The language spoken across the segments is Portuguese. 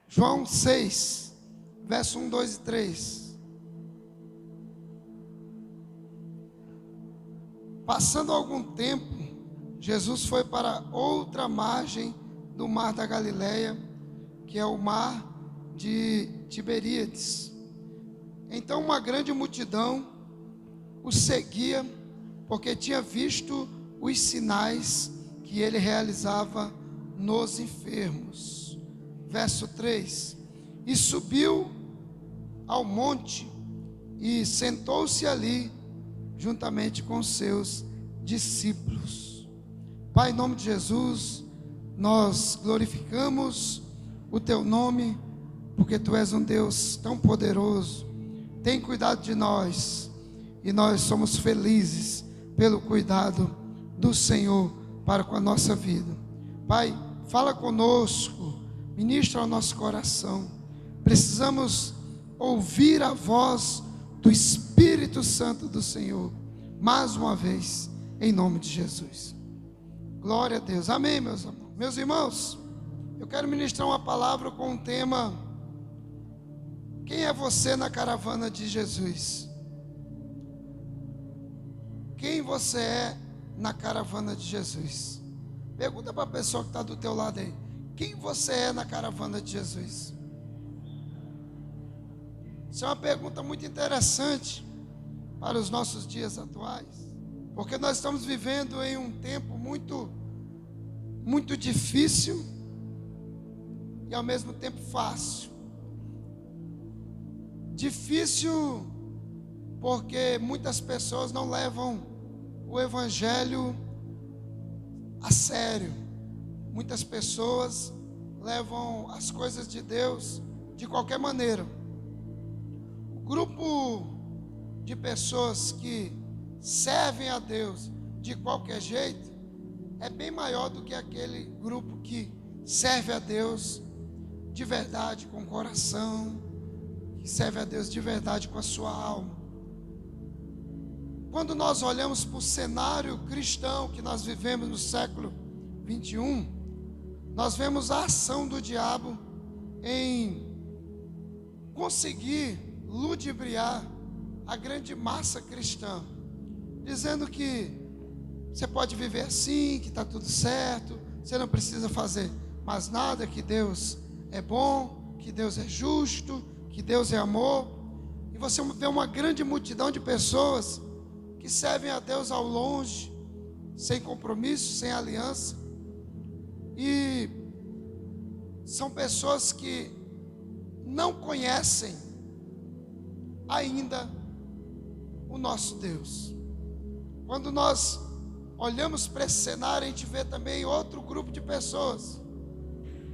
João 6, verso 1, 2 e 3. Passando algum tempo, Jesus foi para outra margem do mar da Galileia, que é o mar de Tiberíades. Então uma grande multidão o seguia, porque tinha visto os sinais que ele realizava nos enfermos. Verso 3: E subiu ao monte e sentou-se ali, juntamente com os seus discípulos. Pai, em nome de Jesus, nós glorificamos o teu nome, porque tu és um Deus tão poderoso. Tem cuidado de nós, e nós somos felizes pelo cuidado do Senhor para com a nossa vida. Pai, fala conosco, ministra ao nosso coração. Precisamos ouvir a voz do Espírito Santo do Senhor, mais uma vez, em nome de Jesus. Glória a Deus, amém, meus irmãos. Meus irmãos, eu quero ministrar uma palavra com o tema: quem é você na caravana de Jesus? Quem você é na caravana de Jesus? Pergunta para a pessoa que está do teu lado aí: quem você é na caravana de Jesus? Isso é uma pergunta muito interessante para os nossos dias atuais, porque nós estamos vivendo em um tempo muito difícil e ao mesmo tempo fácil. Difícil porque muitas pessoas não levam o Evangelho a sério. Muitas pessoas levam as coisas de Deus de qualquer maneira. O grupo de pessoas que servem a Deus de qualquer jeito é bem maior do que aquele grupo que serve a Deus de verdade, com o coração, que serve a Deus de verdade com a sua alma. Quando nós olhamos para o cenário cristão que nós vivemos no século 21, nós vemos a ação do diabo em conseguir ludibriar a grande massa cristã, dizendo que você pode viver assim, que está tudo certo, você não precisa fazer mais nada, que Deus é bom, que Deus é justo, que Deus é amor. E você vê uma grande multidão de pessoas que servem a Deus ao longe, sem compromisso, sem aliança, e são pessoas que não conhecem ainda o nosso Deus. Quando nós olhamos para esse cenário, a gente vê também outro grupo de pessoas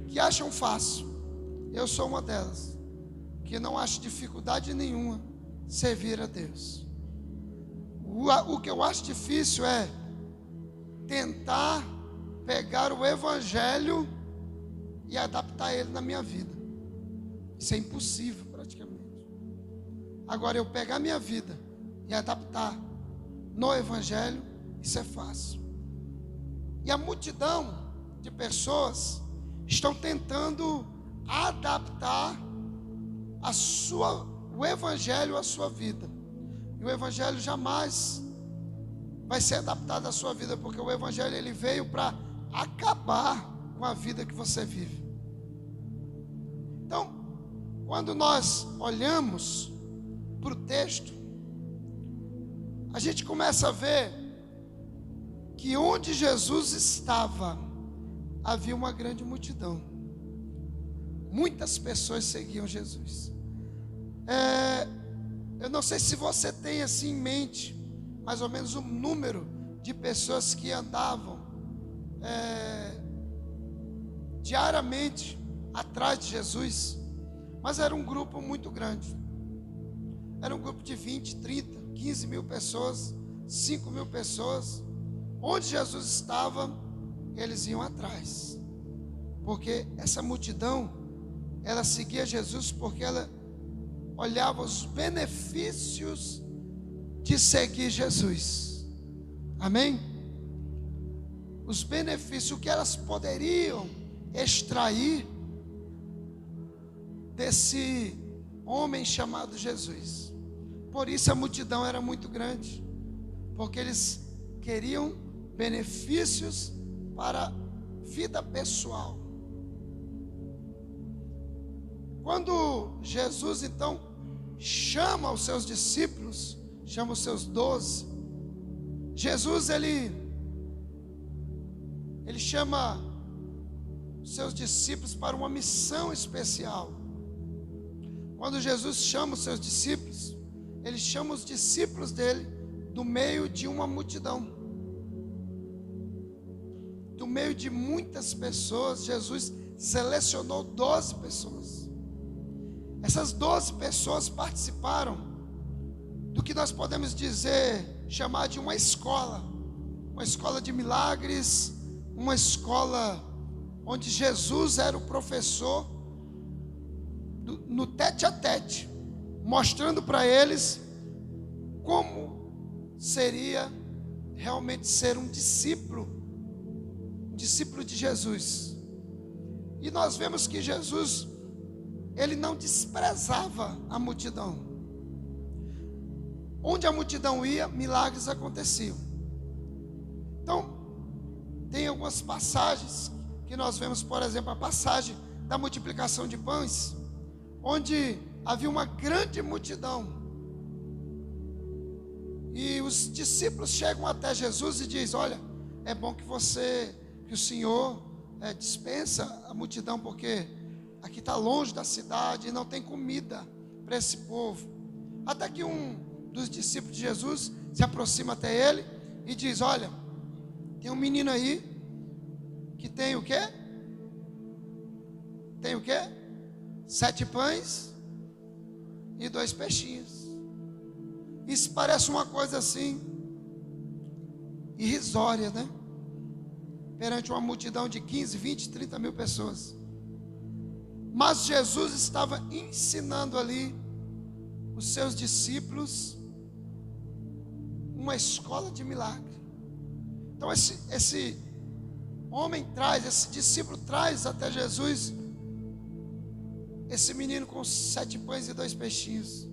que acham fácil. Eu sou uma delas, que não acho dificuldade nenhuma servir a Deus. O que eu acho difícil é tentar pegar o Evangelho e adaptar ele na minha vida. Isso é impossível praticamente. Agora, eu pegar a minha vida e adaptar no Evangelho, isso é fácil. E a multidão de pessoas estão tentando adaptar o Evangelho à sua vida. E o Evangelho jamais vai ser adaptado à sua vida, porque o Evangelho ele veio para acabar com a vida que você vive. Então, quando nós olhamos para o texto, a gente começa a ver que onde Jesus estava, havia uma grande multidão. Muitas pessoas seguiam Jesus. Eu não sei se você tem assim em mente, mais ou menos o número de pessoas que andavam diariamente atrás de Jesus, mas era um grupo muito grande. Era um grupo de 20, 30, 15 mil pessoas, 5 mil pessoas. Onde Jesus estava, eles iam atrás, porque essa multidão, ela seguia Jesus porque ela olhava os benefícios de seguir Jesus. Amém? Os benefícios, o que elas poderiam extrair desse homem chamado Jesus. Por isso a multidão era muito grande, porque eles queriam benefícios para a vida pessoal. Quando Jesus então chama os seus discípulos, chama os seus 12, Jesus ele chama os seus discípulos para uma missão especial. Quando Jesus chama os seus discípulos, ele chama os discípulos dele do meio de uma multidão, do meio de muitas pessoas. Jesus selecionou 12 pessoas. Essas 12 pessoas participaram do que nós podemos chamar de uma escola de milagres, uma escola onde Jesus era o professor no tete a tete, mostrando para eles como seria realmente ser um discípulo de Jesus. E nós vemos que Jesus, ele não desprezava a multidão. Onde a multidão ia, milagres aconteciam. Então, tem algumas passagens que nós vemos, por exemplo, a passagem da multiplicação de pães, onde havia uma grande multidão. E os discípulos chegam até Jesus e dizem: olha, é bom que o Senhor dispensa a multidão, porque aqui está longe da cidade e não tem comida para esse povo. Até que um dos discípulos de Jesus se aproxima até ele e diz: olha, tem um menino aí que tem o quê? Tem o quê? 7 pães e 2 peixinhos. Isso parece uma coisa assim irrisória, né? Perante uma multidão de 15, 20, 30 mil pessoas. Mas Jesus estava ensinando ali os seus discípulos uma escola de milagre. Então esse discípulo traz até Jesus esse menino com 7 pães e 2 peixinhos.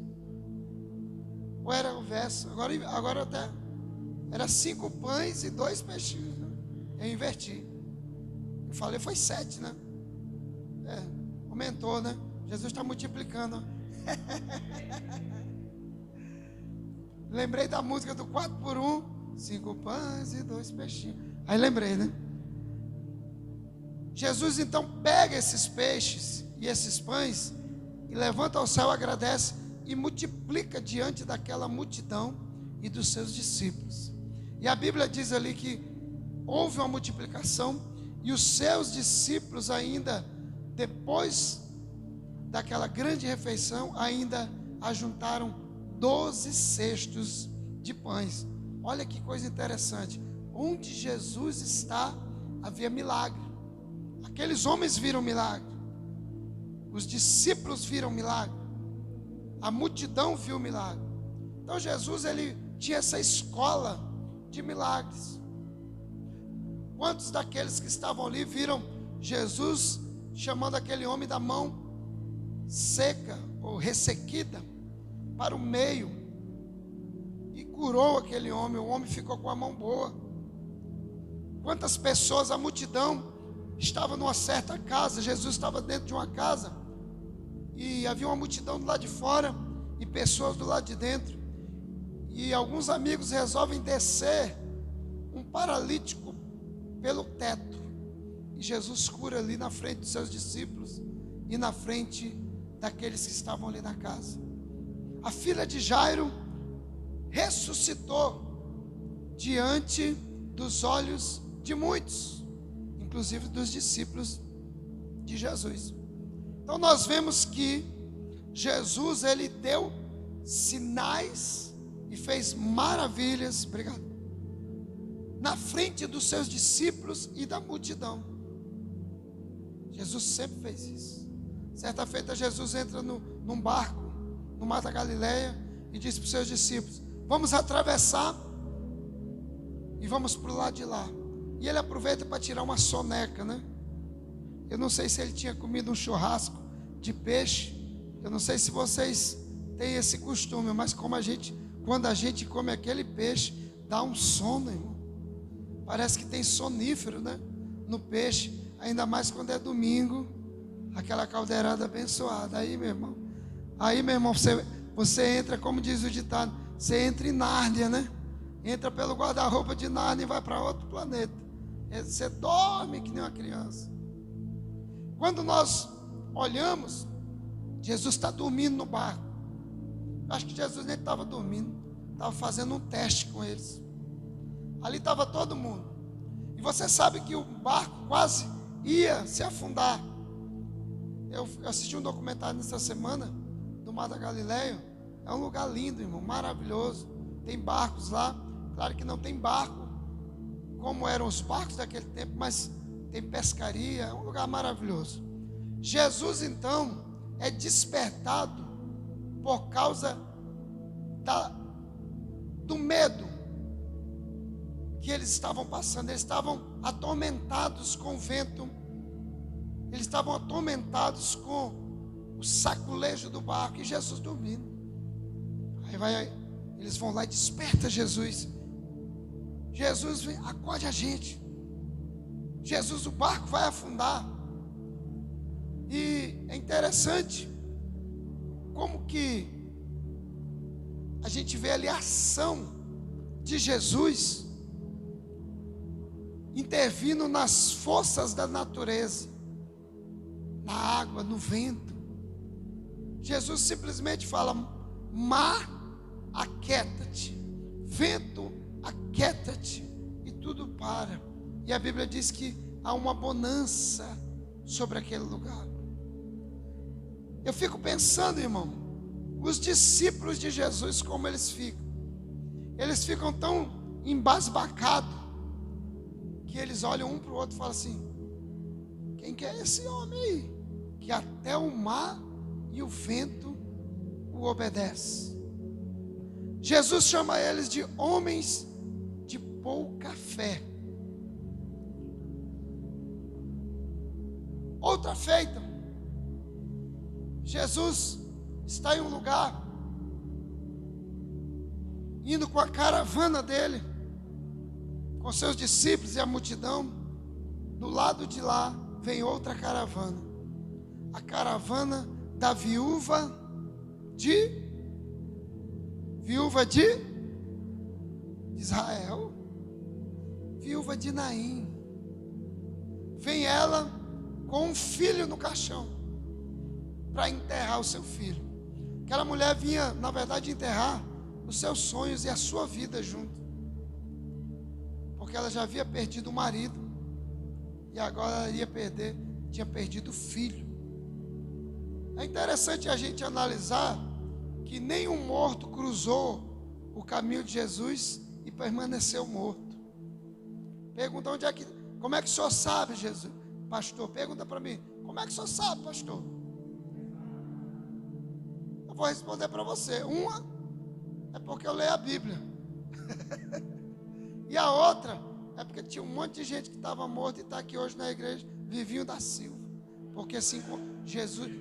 Ou era o verso? Agora até era 5 pães e 2 peixinhos, né? Eu inverti. Eu falei foi 7, né? Aumentou, né? Jesus está multiplicando. Lembrei da música do 4 por 1, 5 pães e 2 peixinhos. Aí lembrei, né? Jesus então pega esses peixes e esses pães e levanta ao céu, agradece e multiplica diante daquela multidão e dos seus discípulos. E a Bíblia diz ali que houve uma multiplicação e os seus discípulos ainda, depois daquela grande refeição, ainda ajuntaram 12 cestos de pães. Olha que coisa interessante. Onde Jesus está, havia milagre. Aqueles homens viram milagre. Os discípulos viram milagre. A multidão viu milagre. Então Jesus, ele tinha essa escola de milagres. Quantos daqueles que estavam ali viram Jesus chamando aquele homem da mão seca ou ressequida para o meio e curou aquele homem? O homem ficou com a mão boa. Quantas pessoas, a multidão estava numa certa casa, Jesus estava dentro de uma casa e havia uma multidão do lado de fora e pessoas do lado de dentro, e alguns amigos resolvem descer um paralítico pelo teto, e Jesus cura ali na frente dos seus discípulos e na frente daqueles que estavam ali na casa. A filha de Jairo ressuscitou diante dos olhos de muitos, inclusive dos discípulos de Jesus. Então nós vemos que Jesus, ele deu sinais e fez maravilhas, na frente dos seus discípulos e da multidão. Jesus sempre fez isso. Certa feita Jesus entra num barco no mar da Galileia e diz para os seus discípulos: vamos atravessar e vamos para o lado de lá. E ele aproveita para tirar uma soneca, né? Eu não sei se ele tinha comido um churrasco de peixe. Eu não sei se vocês têm esse costume, mas quando a gente come aquele peixe, dá um sono, irmão. Parece que tem sonífero, né? No peixe, ainda mais quando é domingo, aquela caldeirada abençoada. Aí, meu irmão, você entra, como diz o ditado, você entra em Nárnia, né? Entra pelo guarda-roupa de Nárnia e vai para outro planeta. Você dorme que nem uma criança. Quando nós olhamos, Jesus está dormindo no barco. Acho que Jesus nem estava dormindo, estava fazendo um teste com eles. Ali estava todo mundo. E você sabe que o barco quase ia se afundar. Eu assisti um documentário nessa semana do Mar da Galileia. É um lugar lindo, irmão, maravilhoso. Tem barcos lá. Claro que não tem barco como eram os barcos daquele tempo, mas tem pescaria. É um lugar maravilhoso. Jesus então é despertado por causa do medo que eles estavam passando. Eles estavam atormentados com o vento, eles estavam atormentados com o saculejo do barco e Jesus dormindo. Eles vão lá e desperta Jesus. Jesus vem, acorde a gente. Jesus, o barco vai afundar. E é interessante como que a gente vê ali a ação de Jesus intervindo nas forças da natureza, na água, no vento. Jesus simplesmente fala: mar, aquieta-te, vento, aquieta-te, e tudo para. E a Bíblia diz que há uma bonança sobre aquele lugar. Eu fico pensando, irmão, os discípulos de Jesus, como eles ficam. Eles ficam tão embasbacados que eles olham um para o outro e falam assim: quem que é esse homem aí? Que até o mar e o vento o obedecem. Jesus chama eles de homens de pouca fé. Outra feita, Jesus está em um lugar, indo com a caravana dele, com seus discípulos e a multidão. Do lado de lá vem outra caravana, a caravana da viúva de Israel, viúva de Naim. Vem ela com um filho no caixão para enterrar o seu filho. Aquela mulher vinha, na verdade, enterrar os seus sonhos e a sua vida junto, porque ela já havia perdido o marido e agora ela tinha perdido o filho. É interessante a gente analisar que nenhum morto cruzou o caminho de Jesus e permaneceu morto. Pergunta como é que o senhor sabe, Jesus? Pastor, pergunta para mim, como é que o senhor sabe, pastor? Eu vou responder para você. Uma é porque eu leio a Bíblia. E a outra é porque tinha um monte de gente que estava morta e está aqui hoje na igreja, Vivinho da Silva, porque assim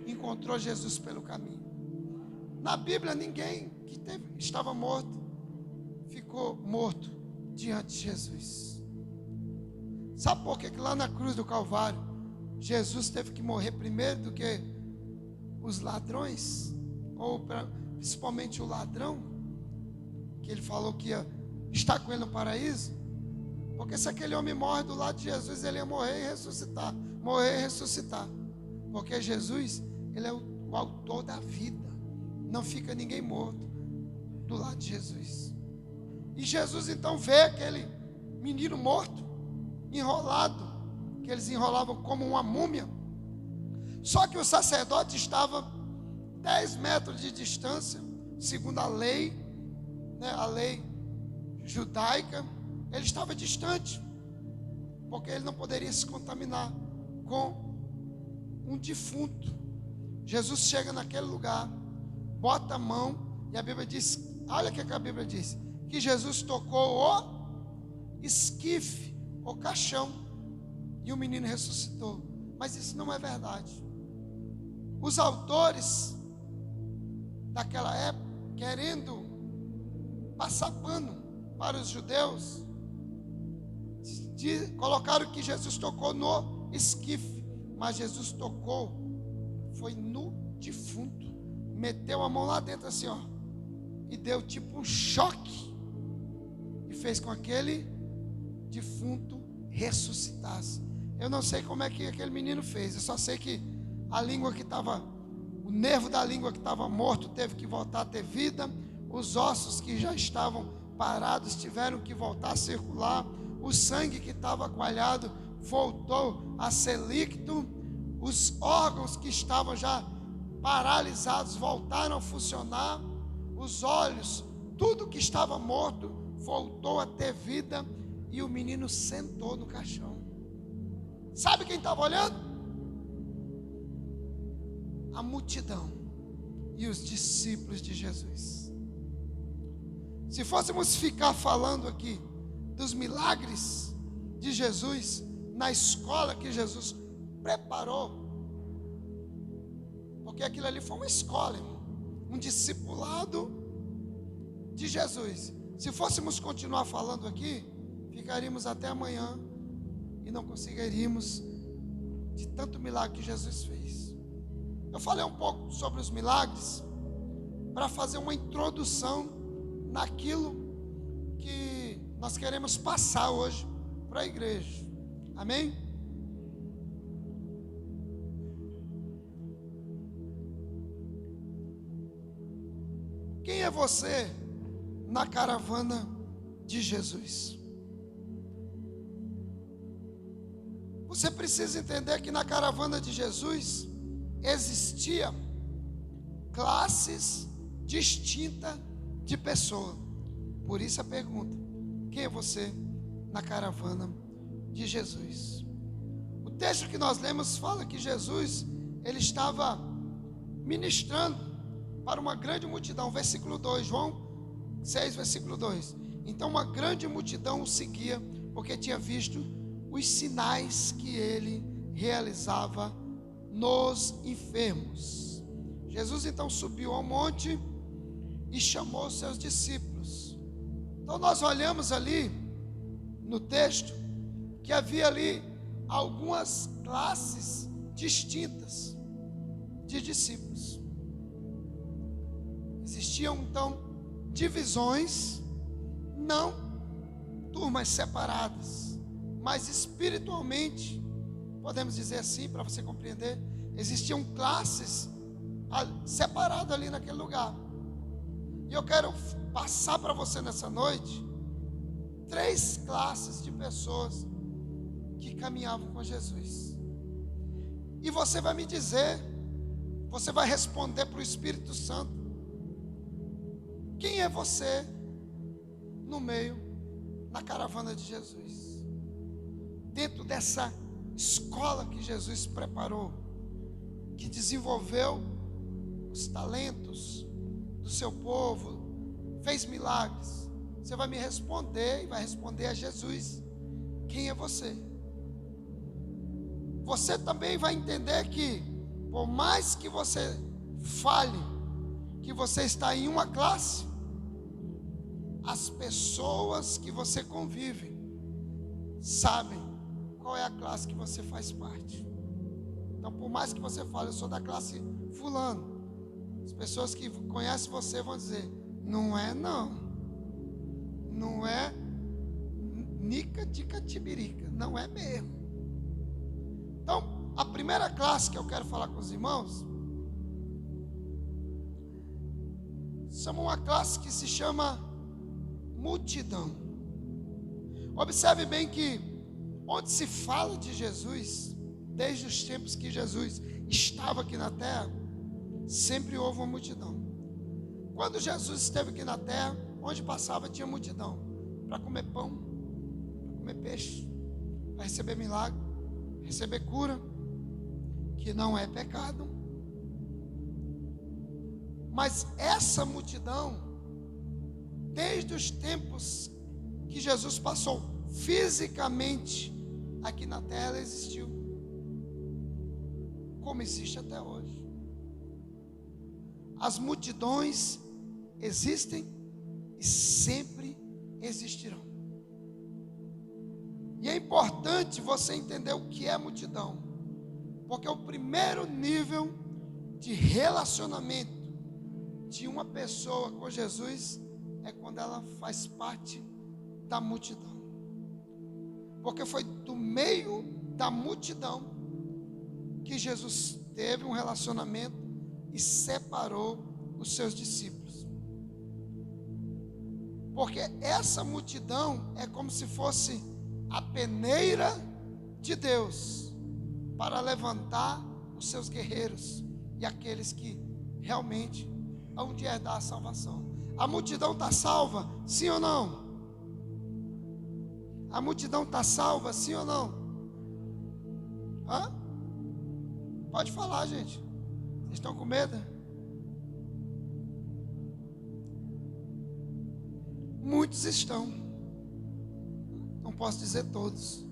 encontrou Jesus pelo caminho. Na Bíblia, ninguém que estava morto ficou morto diante de Jesus. Sabe por que lá na cruz do Calvário Jesus teve que morrer primeiro do que os ladrões? Ou principalmente o ladrão, que ele falou que ia estar com ele no paraíso? Porque se aquele homem morre do lado de Jesus, ele ia morrer e ressuscitar. Morrer e ressuscitar. Porque Jesus, ele é o autor da vida. Não fica ninguém morto do lado de Jesus. E Jesus então vê aquele menino morto, enrolado, que eles enrolavam como uma múmia. Só que o sacerdote estava 10 metros de distância, segundo a lei, né, a lei judaica. Ele estava distante, porque ele não poderia se contaminar com um defunto. Jesus chega naquele lugar, bota a mão, e a Bíblia diz, olha o que a Bíblia diz, que Jesus tocou o esquife, o caixão, e o menino ressuscitou. Mas isso não é verdade. Os autores daquela época, querendo passar pano para os judeus, colocaram que Jesus tocou no esquife, mas Jesus tocou, foi no defunto, meteu a mão lá dentro assim, ó, e deu tipo um choque, e fez com aquele defunto ressuscitasse. Eu não sei como é que aquele menino fez, eu só sei que a língua que estava, o nervo da língua que estava morto teve que voltar a ter vida, os ossos que já estavam parados tiveram que voltar a circular, o sangue que estava coalhado voltou a ser líquido, os órgãos que estavam já paralisados voltaram a funcionar, os olhos, tudo que estava morto voltou a ter vida, e o menino sentou no caixão. Sabe quem estava olhando? A multidão e os discípulos de Jesus. Se fôssemos ficar falando aqui dos milagres de Jesus, na escola que Jesus preparou, porque aquilo ali foi uma escola, irmão, um discipulado de Jesus. Se fôssemos continuar falando aqui, ficaríamos até amanhã e não conseguiríamos de tanto milagre que Jesus fez. Eu falei um pouco sobre os milagres para fazer uma introdução naquilo que nós queremos passar hoje para a igreja. Amém? Quem é você na caravana de Jesus? Você precisa entender que na caravana de Jesus existia classes distintas de pessoa. Por isso a pergunta: quem é você na caravana de Jesus? O texto que nós lemos fala que Jesus, ele estava ministrando para uma grande multidão. Versículo 2, João 6, versículo 2. Então uma grande multidão o seguia, porque tinha visto os sinais que ele realizava nos enfermos. Jesus então subiu ao monte e chamou seus discípulos. Então nós olhamos ali no texto que havia ali algumas classes distintas de discípulos. Existiam então divisões, não turmas separadas, mas espiritualmente, podemos dizer assim, para você compreender, existiam classes separadas ali naquele lugar. E eu quero passar para você nessa noite 3 classes de pessoas que caminhavam com Jesus. E você vai me dizer, você vai responder para o Espírito Santo: quem é você no meio, na caravana de Jesus? Dentro dessa escola que Jesus preparou, que desenvolveu os talentos do seu povo, fez milagres. Você vai me responder e vai responder a Jesus: quem é você? Você também vai entender que, por mais que você fale que você está em uma classe, as pessoas que você convive sabem qual é a classe que você faz parte. Então, por mais que você fale, eu sou da classe fulano, as pessoas que conhecem você vão dizer: não é não, não é nica tica tibirica, não é mesmo. Então, a primeira classe que eu quero falar com os irmãos chama uma classe que se chama multidão. Observe bem que onde se fala de Jesus, desde os tempos que Jesus estava aqui na terra, sempre houve uma multidão. Quando Jesus esteve aqui na terra, onde passava tinha multidão, para comer pão, para comer peixe, para receber milagre, receber cura, que não é pecado. Mas essa multidão, desde os tempos que Jesus passou fisicamente aqui na terra, ela existiu, como existe até hoje. as multidões existem e sempre existirão. E é importante você entender o que é multidão, porque o primeiro nível de relacionamento de uma pessoa com Jesus é quando ela faz parte da multidão. Porque foi do meio da multidão que Jesus teve um relacionamento e separou os seus discípulos. Porque essa multidão é como se fosse a peneira de Deus para levantar os seus guerreiros e aqueles que realmente hão de herdar a salvação. A multidão está salva, sim ou não? A multidão está salva, sim ou não? Hã? Pode falar, gente. Vocês estão com medo? Muitos estão. Não posso dizer todos,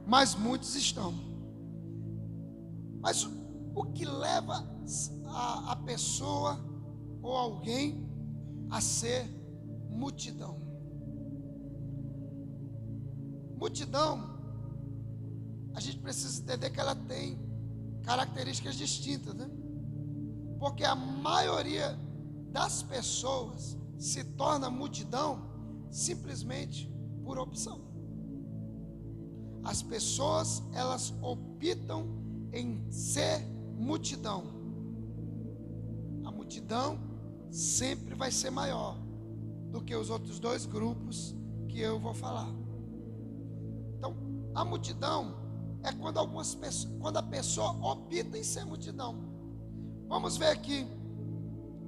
mas muitos estão. Mas o que leva a pessoa ou alguém a ser multidão? Multidão, a gente precisa entender que ela tem características distintas, né? Porque a maioria das pessoas se torna multidão simplesmente por opção. As pessoas, elas optam em ser multidão. A multidão sempre vai ser maior do que os outros dois grupos que eu vou falar. Então, a multidão é quando a pessoa opta em ser multidão. Vamos ver aqui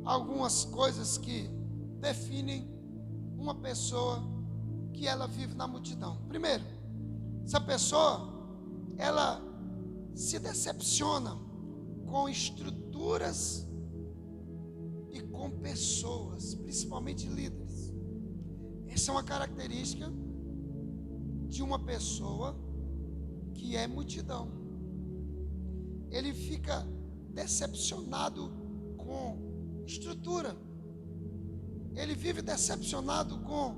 algumas coisas que definem uma pessoa que ela vive na multidão. Primeiro, essa pessoa, ela se decepciona com estruturas e com pessoas, principalmente líderes. Essa é uma característica de uma pessoa que é multidão. Ele fica decepcionado com estrutura. Ele vive decepcionado com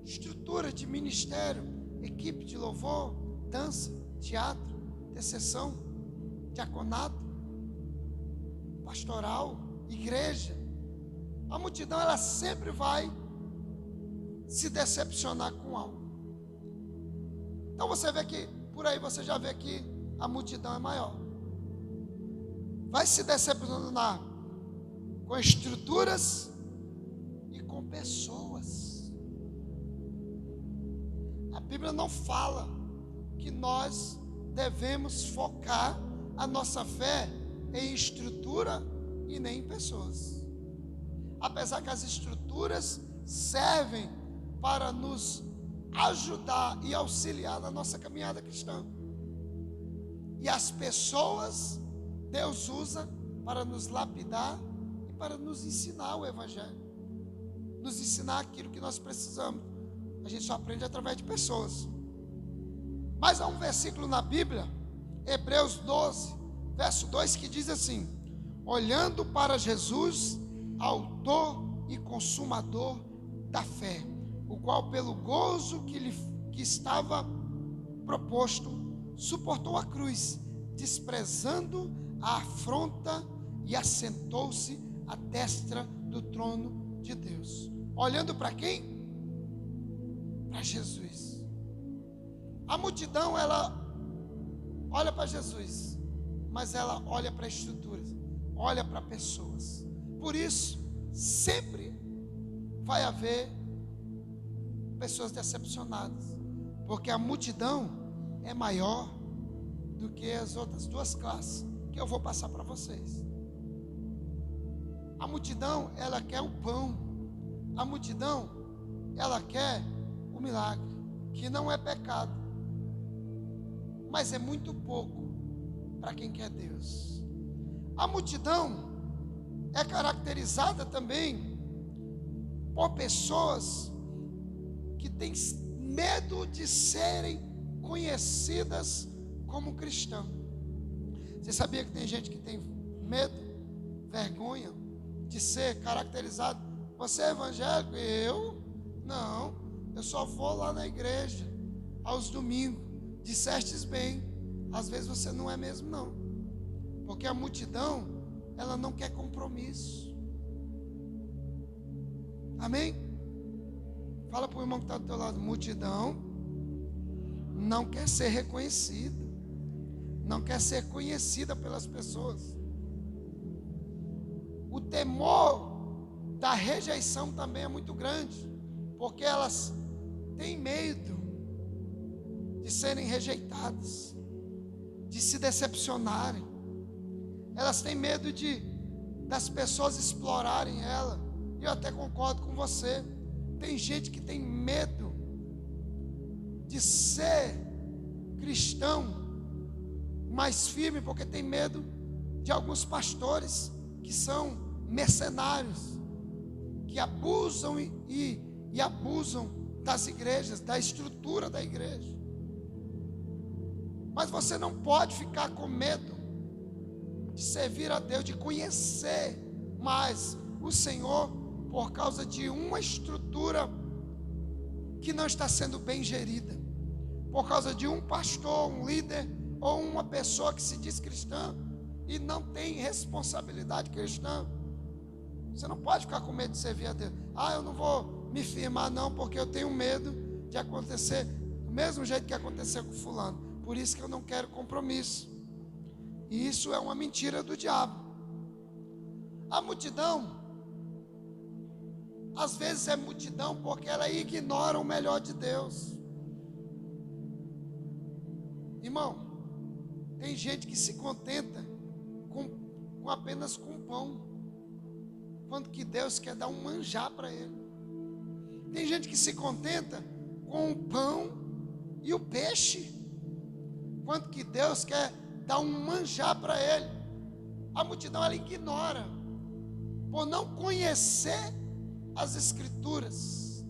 estrutura de ministério, equipe de louvor, dança, teatro, intercessão, diaconato, pastoral, igreja. A multidão, ela sempre vai se decepcionar com algo. Então você vê que, por aí você já vê que a multidão é maior. Vai se decepcionar com estruturas e com pessoas. A Bíblia não fala que nós devemos focar a nossa fé em estrutura e nem em pessoas. Apesar que as estruturas servem para nos ajudar e auxiliar na nossa caminhada cristã. E as pessoas, Deus usa para nos lapidar e para nos ensinar o Evangelho. Nos ensinar aquilo que nós precisamos. A gente só aprende através de pessoas. Mas há um versículo na Bíblia, Hebreus 12, verso 2, que diz assim: olhando para Jesus, autor e consumador da fé, o qual pelo gozo que estava proposto, suportou a cruz, desprezando a afronta, e assentou-se à destra do trono de Deus. Olhando para quem? Para Jesus. A multidão, ela olha para Jesus, mas ela olha para estruturas, olha para pessoas. Por isso, sempre vai haver pessoas decepcionadas, porque a multidão é maior do que as outras duas classes que eu vou passar para vocês. A multidão, ela quer o pão. A multidão, ela quer o milagre, que não é pecado, mas é muito pouco para quem quer Deus. A multidão é caracterizada também por pessoas que têm medo de serem conhecidas como cristão. Você sabia que tem gente que tem medo, vergonha de ser caracterizado. Você é evangélico? Eu? Não, eu só vou lá na igreja aos domingos. Dissestes bem, às vezes você não é mesmo não, porque a multidão, ela não quer compromisso. Amém? Fala para o irmão que está do teu lado: multidão não quer ser reconhecida, não quer ser conhecida pelas pessoas. O temor da rejeição também é muito grande, porque elas têm medo de serem rejeitadas, de se decepcionarem. Elas têm medo das pessoas explorarem ela. Eu até concordo com você. Tem gente que tem medo de ser cristão mais firme, porque tem medo de alguns pastores que são mercenários, que abusam e abusam das igrejas, da estrutura da igreja. Mas você não pode ficar com medo de servir a Deus, de conhecer mais o Senhor, por causa de uma estrutura que não está sendo bem gerida, por causa de um pastor, um líder ou uma pessoa que se diz cristã e não tem responsabilidade cristã. Você não pode ficar com medo de servir a Deus. Eu não vou me firmar não, porque eu tenho medo de acontecer do mesmo jeito que aconteceu com fulano. Por isso que eu não quero compromisso. E isso é uma mentira do diabo. A multidão, às vezes é multidão porque ela ignora o melhor de Deus. Irmão, tem gente que se contenta com apenas com pão, quando que Deus quer dar um manjar para ele. Tem gente que se contenta com o pão e o peixe, quando que Deus quer dar um manjar para ele. A multidão, ela ignora, por não conhecer as escrituras.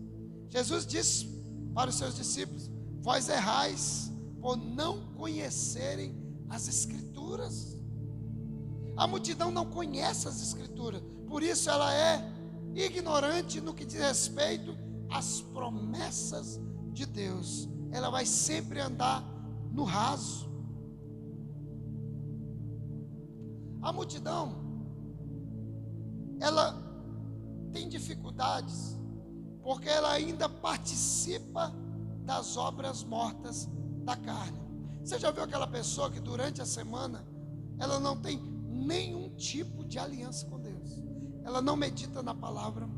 Jesus disse para os seus discípulos: vós errais por não conhecerem as escrituras. A multidão não conhece as escrituras, por isso ela é ignorante no que diz respeito às promessas de Deus. Ela vai sempre andar no raso. A multidão, ela tem dificuldades, porque ela ainda participa das obras mortas da carne. Você já viu aquela pessoa que durante a semana ela não tem nenhum tipo de aliança com Deus? Ela não medita na palavra,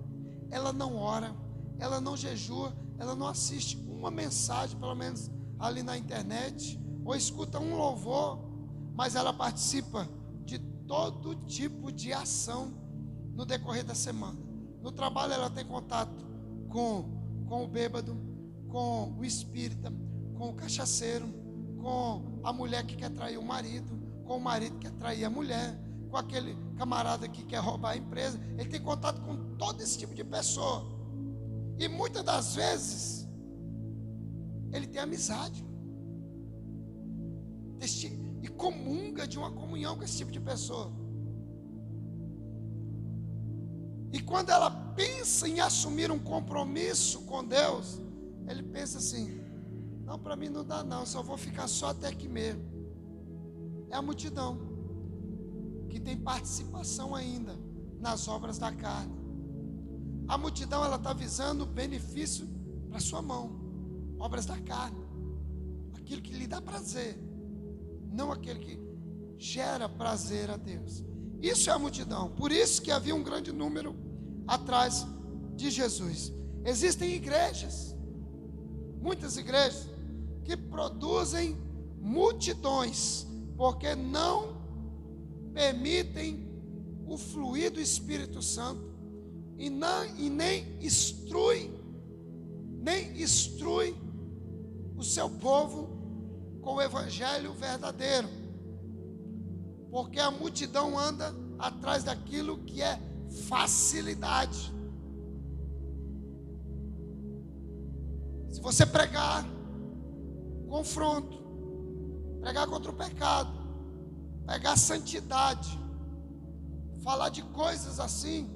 ela não ora, ela não jejua, ela não assiste uma mensagem, pelo menos ali na internet, ou escuta um louvor, mas ela participa de todo tipo de ação no decorrer da semana. No trabalho ela tem contato com o bêbado, com o espírita, com o cachaceiro, com a mulher que quer trair o marido, com o marido que quer trair a mulher, com aquele camarada que quer roubar a empresa. Ele tem contato com todo esse tipo de pessoa. E muitas das vezes ele tem amizade e comunga de uma comunhão com esse tipo de pessoa. E quando ela pensa em assumir um compromisso com Deus, ele pensa assim: não, para mim não dá não, só vou ficar só até aqui mesmo. É a multidão que tem participação ainda nas obras da carne. A multidão, ela está visando benefício para sua mão, obras da carne, aquilo que lhe dá prazer, não aquele que gera prazer a Deus. Isso é a multidão. Por isso que havia um grande número atrás de Jesus. Existem igrejas, muitas igrejas, que produzem multidões, porque não permitem o fluir do Espírito Santo e nem instrui o seu povo com o evangelho verdadeiro, porque a multidão anda atrás daquilo que é facilidade. Se você pregar confronto, pregar contra o pecado, pregar santidade, falar de coisas assim,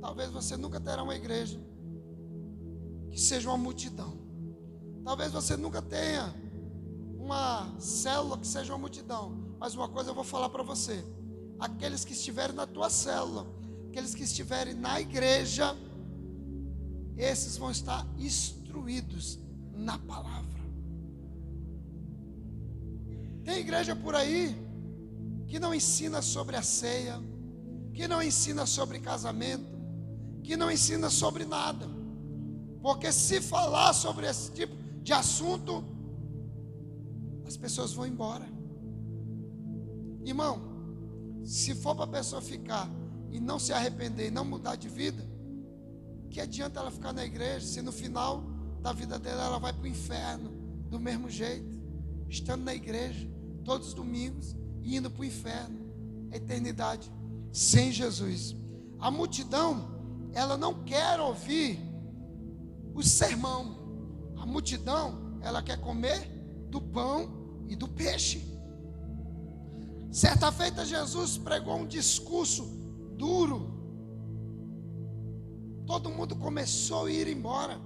talvez você nunca terá uma igreja que seja uma multidão. Talvez você nunca tenha uma célula que seja uma multidão. Mas uma coisa eu vou falar para você: aqueles que estiverem na tua célula, aqueles que estiverem na igreja, esses vão estar instruídos na palavra. Tem igreja por aí que não ensina sobre a ceia, que não ensina sobre casamento, que não ensina sobre nada. Porque se falar sobre esse tipo de assunto, as pessoas vão embora. Irmão, se for para a pessoa ficar e não se arrepender e não mudar de vida, que adianta ela ficar na igreja se no final da vida dela ela vai para o inferno do mesmo jeito, estando na igreja todos os domingos e indo para o inferno, a eternidade sem Jesus. A multidão, ela não quer ouvir o sermão. A multidão, ela quer comer do pão e do peixe. Certa feita Jesus pregou um discurso duro. Todo mundo começou a ir embora.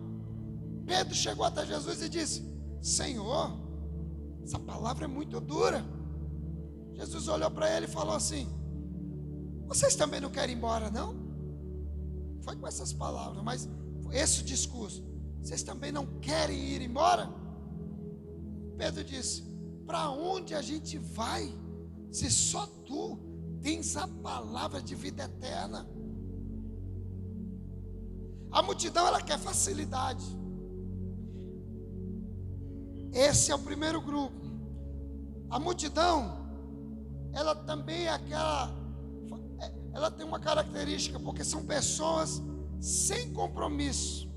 Pedro chegou até Jesus e disse: Senhor, essa palavra é muito dura. Jesus olhou para ele e falou assim: vocês também não querem ir embora, não? Foi com essas palavras, mas esse discurso: vocês também não querem ir embora? Pedro disse: para onde a gente vai, se só tu tens a palavra de vida eterna? A multidão, ela quer facilidade. Esse é o primeiro grupo. A multidão, ela também é aquela, ela tem uma característica, porque são pessoas sem compromisso.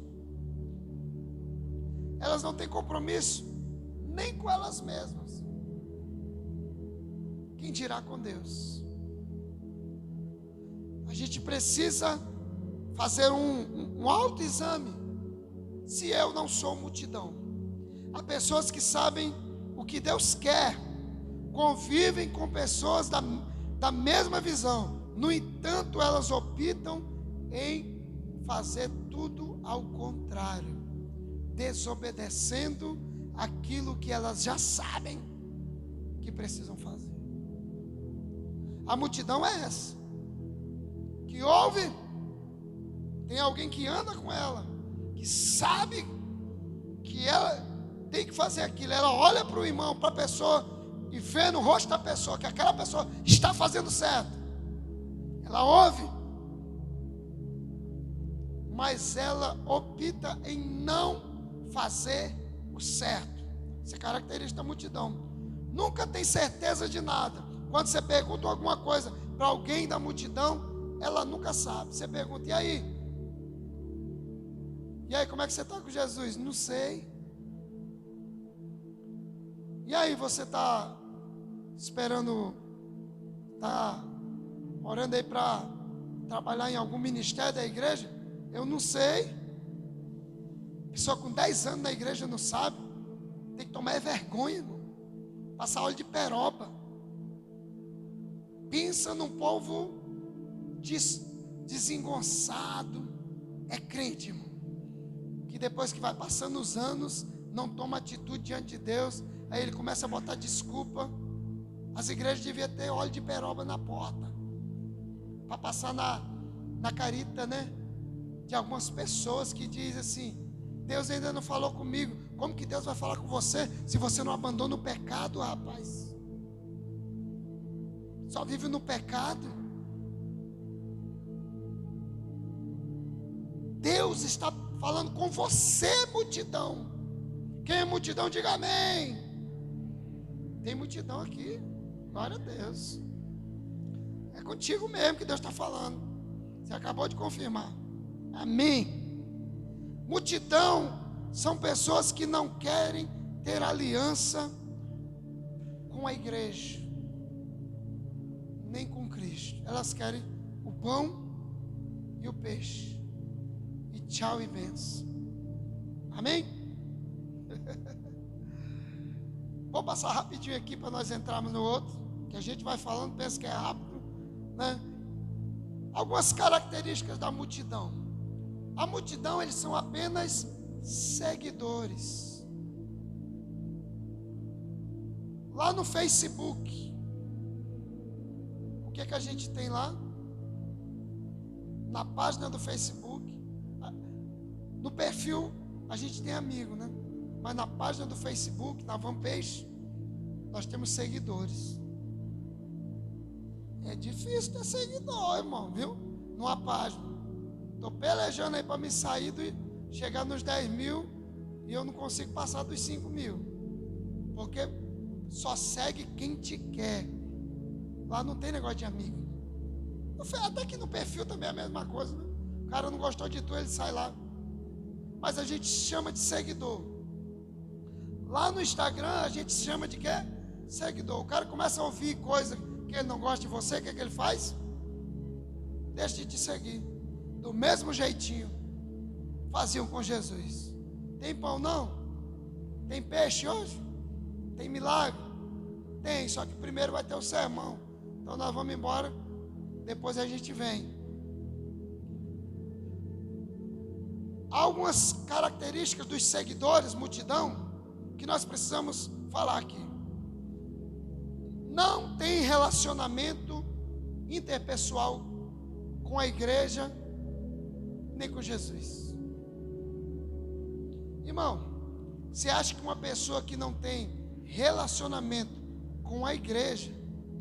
Elas não têm compromisso nem com elas mesmas, quem dirá com Deus? A gente precisa fazer um autoexame. Se eu não sou multidão. Há pessoas que sabem o que Deus quer, convivem com pessoas da mesma visão, no entanto elas optam em fazer tudo ao contrário, desobedecendo aquilo que elas já sabem que precisam fazer. A multidão é essa, que ouve, tem alguém que anda com ela, que sabe que ela tem que fazer aquilo. Ela olha para o irmão, para a pessoa, e vê no rosto da pessoa que aquela pessoa está fazendo certo. Ela ouve, mas ela opta em não fazer o certo. Isso é característica da multidão. Nunca tem certeza de nada. Quando você pergunta alguma coisa para alguém da multidão, ela nunca sabe. Você pergunta: e aí? E aí, como é que você está com Jesus? Não sei. E aí, você está esperando, está orando aí para trabalhar em algum ministério da igreja? Eu não sei. Pessoa com 10 anos na igreja não sabe. Tem que tomar vergonha, irmão. Passar óleo de peroba. Pensa num povo desengonçado. É crente, irmão, que depois que vai passando os anos, não toma atitude diante de Deus. Aí ele começa a botar desculpa. As igrejas deviam ter óleo de peroba na porta, para passar na carita, né, de algumas pessoas que dizem assim: Deus ainda não falou comigo. Como que Deus vai falar com você se você não abandona o pecado, rapaz? Só vive no pecado. Deus está falando com você, multidão. Quem é multidão, diga amém. Tem multidão aqui, glória a Deus. É contigo mesmo que Deus está falando. Você acabou de confirmar. Amém. Multidão são pessoas que não querem ter aliança com a igreja, nem com Cristo. Elas querem o pão e o peixe. E tchau e benção. Amém? Vou passar rapidinho aqui para nós entrarmos no outro, que a gente vai falando, pensa que é rápido, né? Algumas características da multidão. A multidão, eles são apenas seguidores. Lá no Facebook, o que é que a gente tem lá? Na página do Facebook, no perfil, a gente tem amigo, né? Mas na página do Facebook, na fanpage, nós temos seguidores. É difícil ter seguidor, irmão, viu? Numa página. Estou pelejando aí para me sair e chegar nos 10 mil e eu não consigo passar dos 5 mil. Porque só segue quem te quer. Lá não tem negócio de amigo. Até que no perfil também é a mesma coisa, né? O cara não gostou de tu, ele sai lá. Mas a gente chama de seguidor. Lá no Instagram a gente chama de quê? Seguidor. O cara começa a ouvir coisa que ele não gosta de você, o que é que ele faz? Deixa de te seguir. Do mesmo jeitinho faziam com Jesus. Tem pão não? Tem peixe hoje? Tem milagre? Tem, só que primeiro vai ter o sermão. Então nós vamos embora, depois a gente vem. Há algumas características dos seguidores, multidão, que nós precisamos falar aqui. Não tem relacionamento interpessoal com a igreja, nem com Jesus. Irmão, você acha que uma pessoa que não tem relacionamento com a igreja,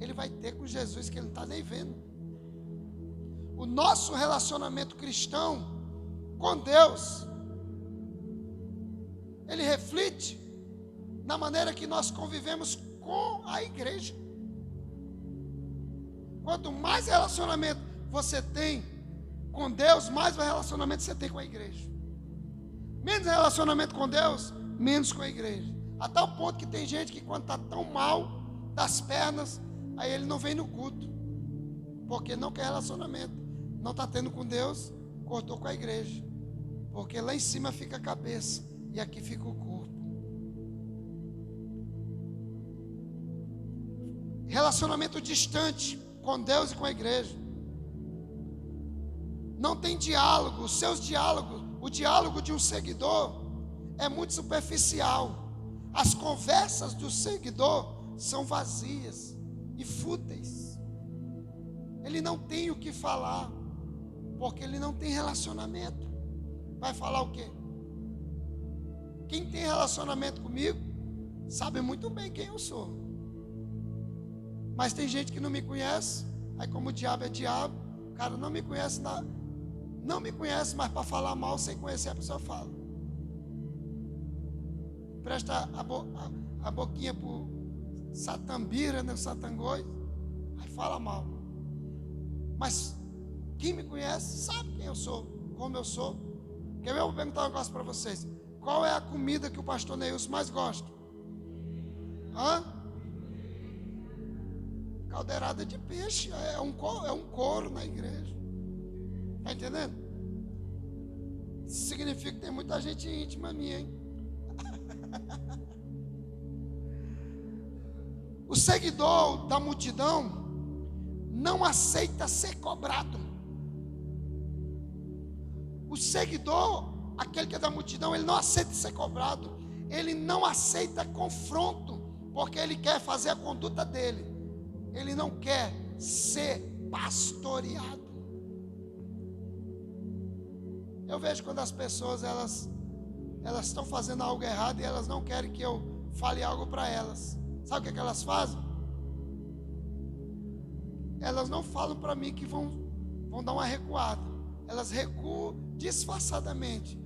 ele vai ter com Jesus que ele não está nem vendo? O nosso relacionamento cristão com Deus, ele reflete na maneira que nós convivemos com a igreja. Quanto mais relacionamento você tem com Deus, mais relacionamento você tem com a igreja. Menos relacionamento com Deus, menos com a igreja. A tal ponto que tem gente que quando está tão mal das pernas, aí ele não vem no culto, porque não quer relacionamento. Não está tendo com Deus, cortou com a igreja. Porque lá em cima fica a cabeça e aqui fica o corpo. Relacionamento distante com Deus e com a igreja. Não tem diálogo. Os seus diálogos, o diálogo de um seguidor é muito superficial. As conversas do seguidor são vazias e fúteis. Ele não tem o que falar, porque ele não tem relacionamento. Vai falar o quê? Quem tem relacionamento comigo sabe muito bem quem eu sou. Mas tem gente que não me conhece. Aí como o diabo é diabo, o cara não me conhece, não me conhece, mas para falar mal sem conhecer a pessoa fala. Presta a boquinha pro satambira, né, o satangoi, aí fala mal. Mas quem me conhece sabe quem eu sou, como eu sou. Quer ver? Eu vou perguntar um negócio para vocês. Qual é a comida que o pastor Neilson mais gosta? Hã? Caldeirada de peixe. É um coro na igreja. Está entendendo? Isso significa que tem muita gente íntima minha, hein? O seguidor da multidão não aceita ser cobrado. O seguidor, aquele que é da multidão, ele não aceita ser cobrado. Ele não aceita confronto, porque ele quer fazer a conduta dele. Ele não quer ser pastoreado. Eu vejo quando as pessoas elas estão fazendo algo errado e elas não querem que eu fale algo para elas. Sabe o que elas fazem? Elas não falam para mim que vão dar uma recuada. Elas recuam disfarçadamente.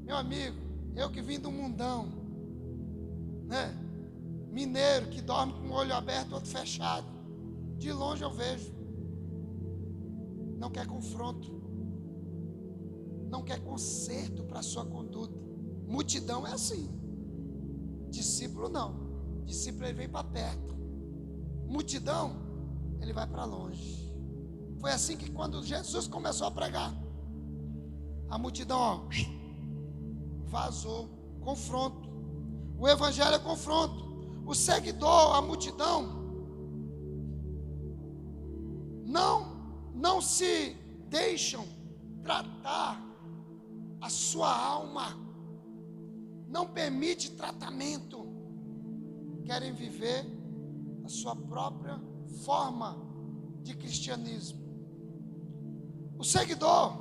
Meu amigo, eu que vim do mundão, né? Mineiro que dorme com o olho aberto, outro fechado. De longe eu vejo. Não quer confronto. Não quer conserto para a sua conduta. Multidão é assim. Discípulo não. Discípulo ele vem para perto. Multidão, ele vai para longe. Foi assim que quando Jesus começou a pregar, a multidão, ó, vazou. Confronto. O evangelho é confronto. O seguidor, a multidão, não se deixam tratar a sua alma, não permite tratamento, querem viver a sua própria forma de cristianismo. O seguidor,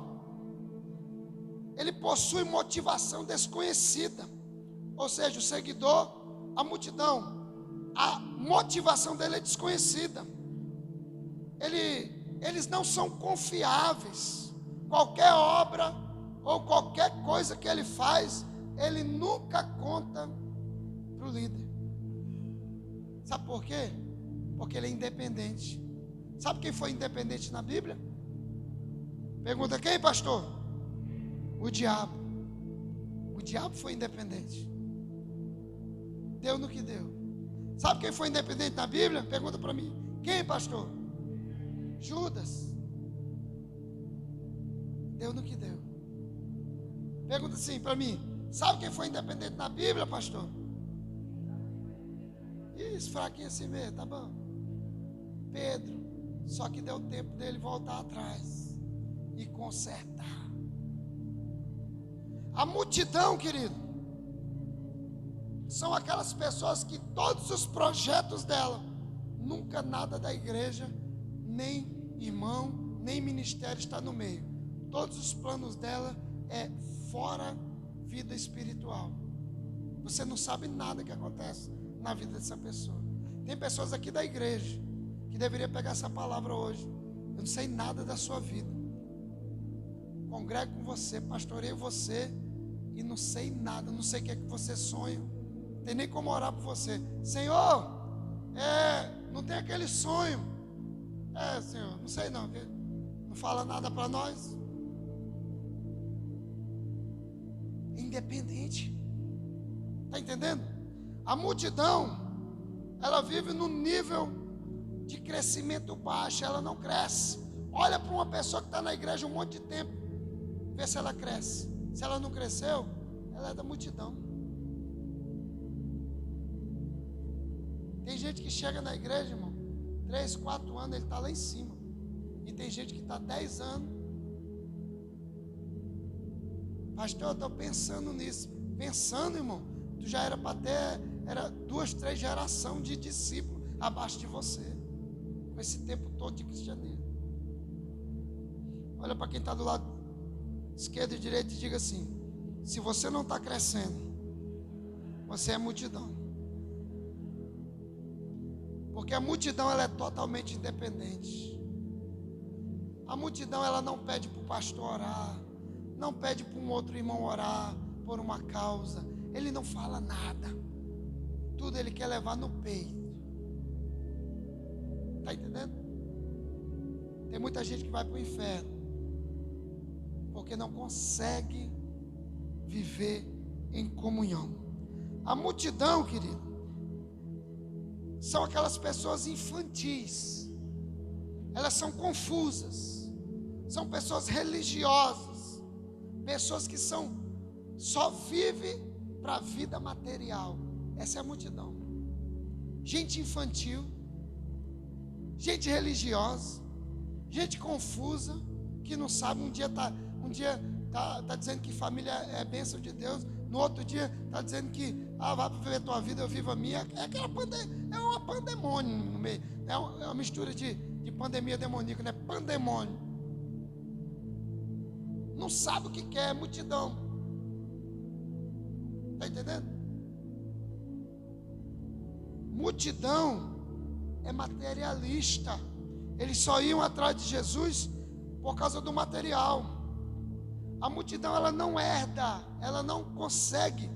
ele possui motivação desconhecida, ou seja, o seguidor, a multidão, a motivação dele é desconhecida. Eles não são confiáveis. Qualquer obra ou qualquer coisa que ele faz, ele nunca conta para o líder. Sabe por quê? Porque ele é independente. Sabe quem foi independente na Bíblia? Pergunta quem, pastor? O diabo. O diabo foi independente. Deu no que deu. Sabe quem foi independente na Bíblia? Pergunta para mim. Quem, pastor? Judas. Deu no que deu. Pergunta assim para mim. Sabe quem foi independente na Bíblia, pastor? Isso, fraquinho assim mesmo, tá bom. Pedro. Só que deu tempo dele voltar atrás e consertar. A multidão, querido, são aquelas pessoas que todos os projetos dela, nunca nada da igreja, nem irmão, nem ministério está no meio. Todos os planos dela é fora vida espiritual. Você não sabe nada que acontece na vida dessa pessoa. Tem pessoas aqui da igreja que deveria pegar essa palavra hoje. Eu não sei nada da sua vida. Congrego com você, pastoreio você e não sei nada, não sei o que é que você sonha. Não tem nem como orar por você. Senhor, não tem aquele sonho. Senhor, não sei não. Não fala nada para nós. Independente. Está entendendo? A multidão, ela vive num nível de crescimento baixo, ela não cresce. Olha para uma pessoa que está na igreja um monte de tempo, vê se ela cresce. Se ela não cresceu, ela é da multidão. Tem gente que chega na igreja, irmão, 3, 4 anos, ele está lá em cima. E tem gente que está 10 anos. Pastor, eu estou pensando nisso. Pensando, irmão, tu já era para ter, era 2, 3 gerações de discípulos abaixo de você. Com esse tempo todo de cristianismo. Olha para quem está do lado esquerdo e direito e diga assim: se você não está crescendo, você é multidão. Porque a multidão, ela é totalmente independente. A multidão, ela não pede para o pastor orar, não pede para um outro irmão orar por uma causa. Ele não fala nada. Tudo ele quer levar no peito. Está entendendo? Tem muita gente que vai para o inferno porque não consegue viver em comunhão. A multidão, querido, são aquelas pessoas infantis. Elas são confusas. São pessoas religiosas. Pessoas que só vivem para a vida material. Essa é a multidão. Gente infantil, gente religiosa, gente confusa, que não sabe. Um dia tá dizendo que família é bênção de Deus, no outro dia está dizendo que vai viver a tua vida, eu vivo a minha. É uma pandemônio no meio. É uma mistura de pandemia demoníaca, né? Pandemônio. Não sabe o que quer, é multidão. Está entendendo? Multidão é materialista. Eles só iam atrás de Jesus por causa do material. A multidão, ela não herda, ela não consegue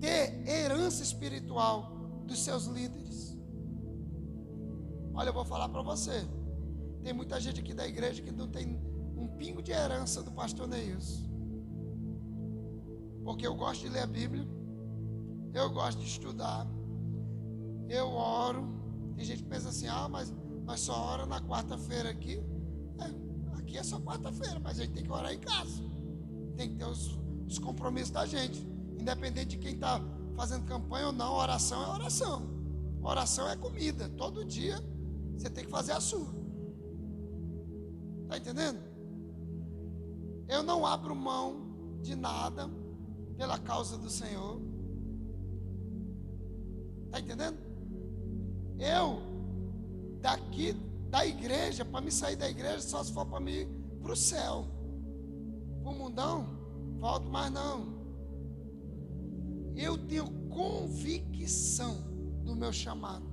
ter herança espiritual dos seus líderes. Olha, eu vou falar para você. Tem muita gente aqui da igreja que não tem um pingo de herança do pastor Neilson. Porque eu gosto de ler a Bíblia, eu gosto de estudar, eu oro. Tem gente que pensa assim: mas nós só ora na quarta-feira aqui. Aqui é só quarta-feira, mas a gente tem que orar em casa. Tem que ter os compromissos da gente. Independente de quem está fazendo campanha ou não, oração é oração. Oração é comida. Todo dia você tem que fazer a sua. Está entendendo? Eu não abro mão de nada pela causa do Senhor. Está entendendo? Eu, daqui da igreja, para me sair da igreja, só se for para mim ir para o céu. Para o mundão, volto mais não. Eu tenho convicção do meu chamado.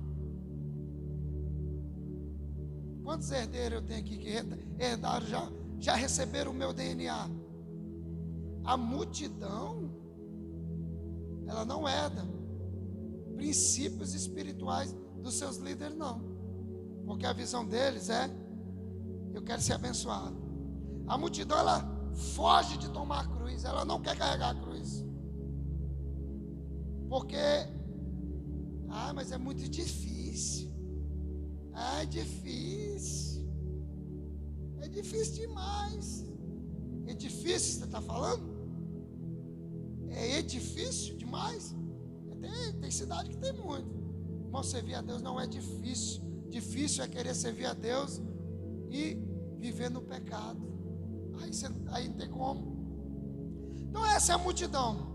Quantos herdeiros eu tenho aqui que herdaram, já receberam o meu DNA? A multidão, ela não herda princípios espirituais dos seus líderes, não. Porque a visão deles é: eu quero ser abençoado. A multidão, ela foge de tomar a cruz, ela não quer carregar a cruz. Porque, mas é muito difícil. É difícil. É difícil demais. É difícil, você está falando? É difícil demais. Tem cidade que tem muito. Irmão, servir a Deus não é difícil. Difícil é querer servir a Deus e viver no pecado. Aí não tem como. Então essa é a multidão.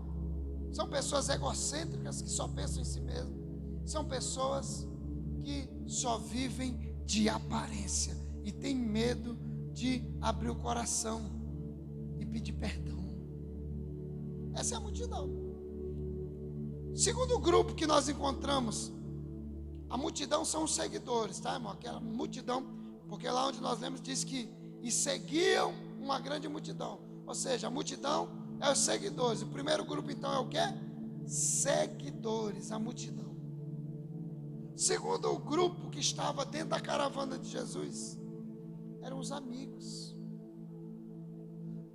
São pessoas egocêntricas que só pensam em si mesmas. São pessoas que só vivem de aparência e têm medo de abrir o coração e pedir perdão. Essa é a multidão. Segundo grupo que nós encontramos, a multidão são os seguidores, tá, irmão? Aquela multidão, porque lá onde nós lemos diz que e seguiam uma grande multidão. Ou seja, a multidão é os seguidores. O primeiro grupo então é o quê? Seguidores, a multidão. Segundo grupo que estava dentro da caravana de Jesus, eram os amigos.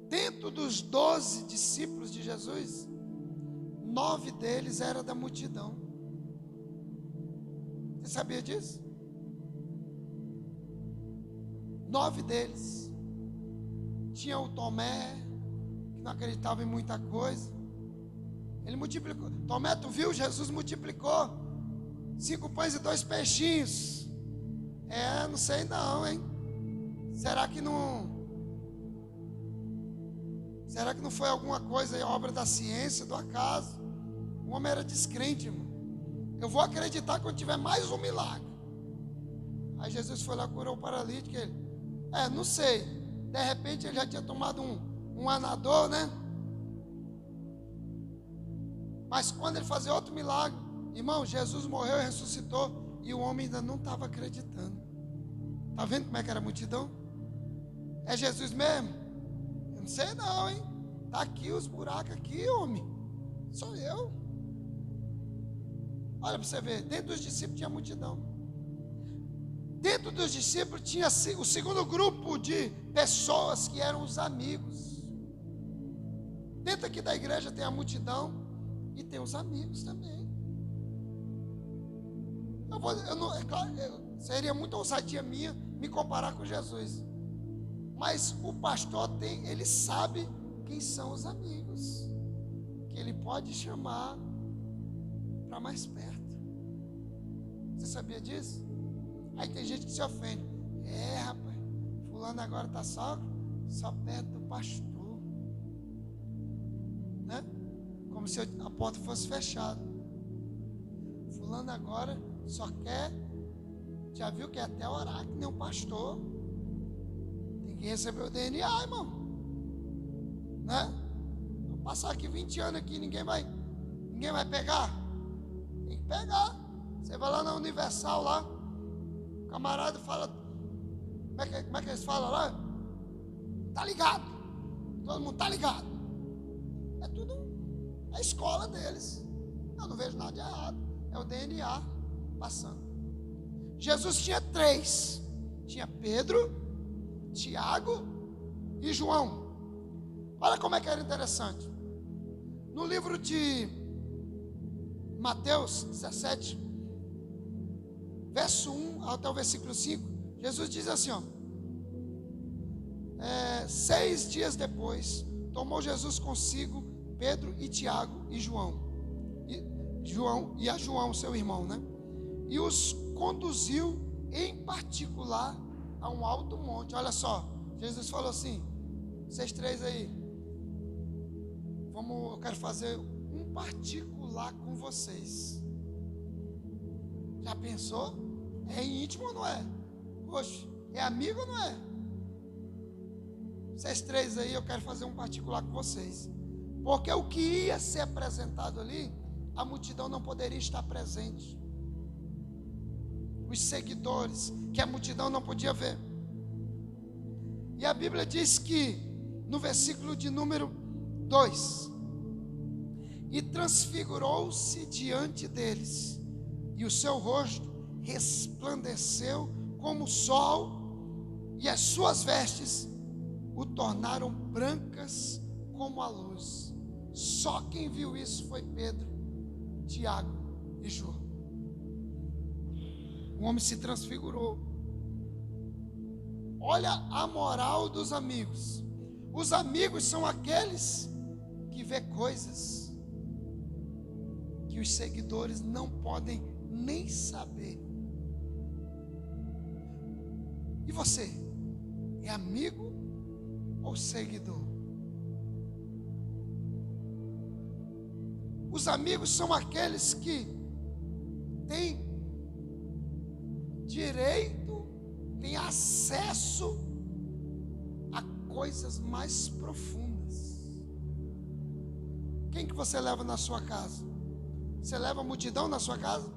Dentro dos 12 discípulos de Jesus, 9 deles eram da multidão. Você sabia disso? 9 deles. Tinha o Tomé, que não acreditava em muita coisa. Ele multiplicou. Tomé, tu viu? Jesus multiplicou 5 pães e 2 peixinhos. Não sei não, hein? Será que não foi alguma coisa, obra da ciência, do acaso? O homem era descrente, irmão. Eu vou acreditar quando tiver mais um milagre. Aí Jesus foi lá, curou o paralítico. Ele, não sei. De repente ele já tinha tomado um anador, né? Mas quando ele fazia outro milagre, irmão, Jesus morreu e ressuscitou. E o homem ainda não estava acreditando. Está vendo como é que era a multidão? É Jesus mesmo? Eu não sei não, hein? Está aqui os buracos aqui, homem. Sou eu. Olha para você ver, dentro dos discípulos tinha multidão. Dentro dos discípulos tinha o segundo grupo de pessoas que eram os amigos. Dentro aqui da igreja tem a multidão e tem os amigos também. Seria muita ousadia minha me comparar com Jesus. Mas o pastor ele sabe quem são os amigos que ele pode chamar para mais perto. Você sabia disso? Aí tem gente que se ofende. Rapaz, fulano agora está só perto do pastor, né? Como se a porta fosse fechada. Fulano agora só quer, já viu que é até orar que nem um pastor. Tem que receber o DNA, irmão, né? Vou passar aqui 20 anos aqui, ninguém vai pegar. Tem que pegar. Você vai lá na Universal lá, o camarada fala, como é que eles falam lá? Tá ligado? Todo mundo tá ligado. É tudo a escola deles. Eu não vejo nada de errado. É o DNA passando. Jesus tinha 3. Tinha Pedro, Tiago e João. Olha como é que era interessante. No livro de Mateus 17, verso 1 até o versículo 5, Jesus diz assim, 6 dias depois, tomou Jesus consigo Pedro e Tiago e João, e a João, seu irmão, né? E os conduziu em particular a um alto monte. Olha só, Jesus falou assim: vocês três aí, eu quero fazer um particular com vocês. Já pensou? É íntimo ou não é? Poxa, é amigo ou não é? Vocês três aí, eu quero fazer um particular com vocês. Porque o que ia ser apresentado ali, a multidão não poderia estar presente. Os seguidores, que a multidão não podia ver. E a Bíblia diz que, no versículo de número 2: e transfigurou-se diante deles, e o seu rosto resplandeceu como o sol, e as suas vestes o tornaram brancas como a luz. Só quem viu isso foi Pedro, Tiago e João. O homem se transfigurou. Olha a moral dos amigos. Os amigos são aqueles que vê coisas que os seguidores não podem nem saber. E você, é amigo ou seguidor? Os amigos são aqueles que têm direito, têm acesso a coisas mais profundas. Quem que você leva na sua casa? Você leva a multidão na sua casa?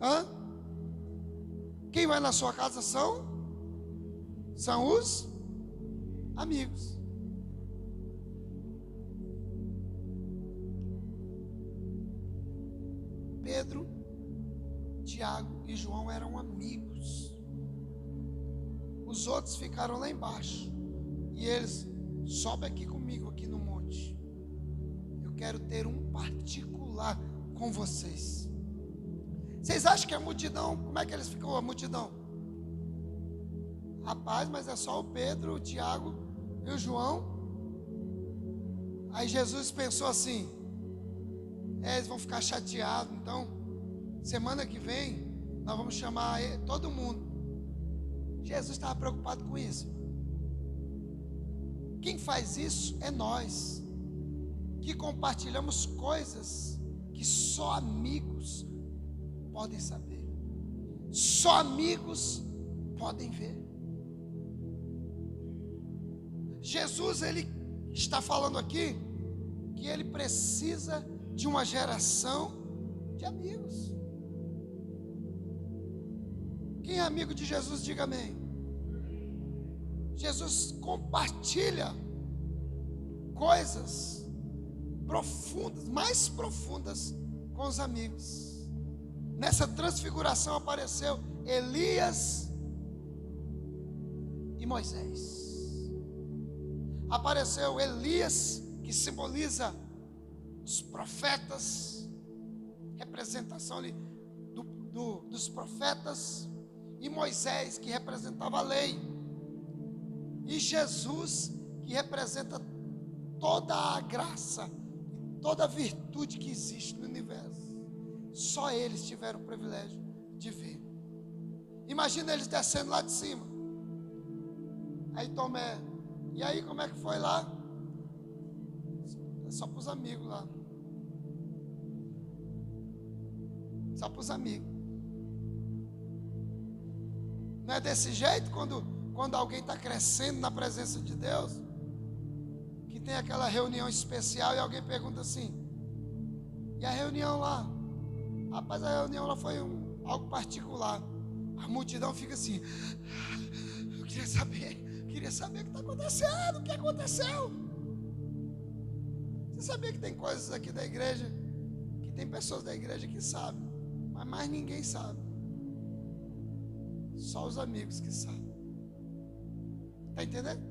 Hã? Quem vai na sua casa são os amigos. Pedro, Tiago e João eram amigos. Os outros ficaram lá embaixo. E eles: sobe aqui comigo, aqui no monte. Eu quero ter um particular com vocês. Vocês acham que a multidão, como é que eles ficam, a multidão? Rapaz, mas é só o Pedro, o Tiago e o João. Aí Jesus pensou assim: eles vão ficar chateados, então semana que vem nós vamos chamar todo mundo. Jesus estava preocupado com isso. Quem faz isso é nós, que compartilhamos coisas que só amigos podem saber, só amigos podem ver. Jesus, ele está falando aqui que ele precisa de uma geração de amigos. Quem é amigo de Jesus, diga amém. Jesus compartilha coisas profundas, mais profundas com os amigos. Nessa transfiguração apareceu Elias e Moisés. Apareceu Elias, que simboliza os profetas, representação ali dos profetas, e Moisés, que representava a lei, e Jesus, que representa toda a graça, toda a virtude que existe no universo. Só eles tiveram o privilégio de ver. Imagina eles descendo lá de cima. Aí Tomé: e aí, como é que foi lá? É só para os amigos lá. Só para os amigos. Não é desse jeito quando alguém está crescendo na presença de Deus, que tem aquela reunião especial e alguém pergunta assim: e a reunião lá? Rapaz, a reunião lá foi algo particular. A multidão fica assim: eu queria saber o que está acontecendo, o que aconteceu? Você sabia que tem coisas aqui da igreja, que tem pessoas da igreja que sabem, mas mais ninguém sabe. Só os amigos que sabem. Está entendendo?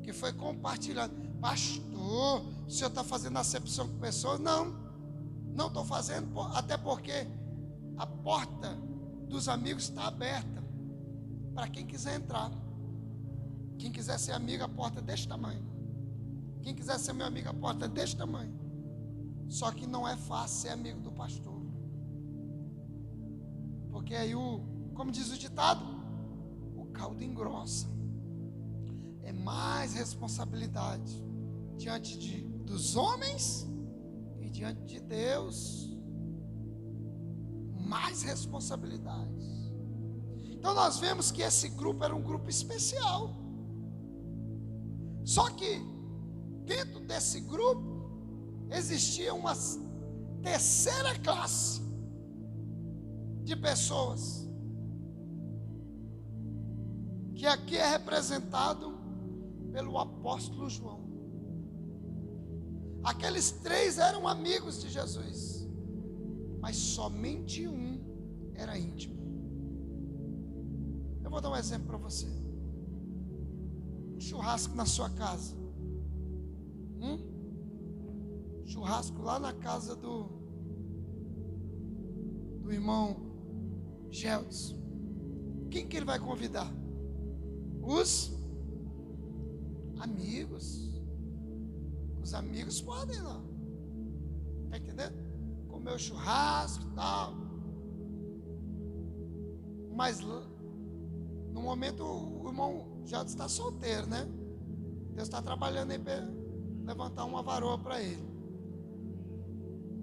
Que foi compartilhado. Pastor, o senhor está fazendo acepção com pessoas? Não estou fazendo, até porque a porta dos amigos está aberta para quem quiser entrar. Quem quiser ser amigo, a porta é deste tamanho. Quem quiser ser meu amigo, a porta é deste tamanho. Só que não é fácil ser amigo do pastor. Porque aí como diz o ditado, o caldo engrossa. É mais responsabilidade diante dos homens e diante de Deus. Mais responsabilidade. Então nós vemos que esse grupo era um grupo especial. Só que dentro desse grupo existia uma terceira classe de pessoas, que aqui é representado pelo apóstolo João. Aqueles três eram amigos de Jesus, mas somente um era íntimo. Eu vou dar um exemplo para você. Um churrasco na sua casa. Churrasco lá na casa do irmão Gelson. Quem que ele vai convidar? Os amigos. Os amigos podem ir lá. Está entendendo? Comer o churrasco e tal. Mas no momento o irmão Gelson está solteiro, né? Deus está trabalhando aí para levantar uma varoa para ele.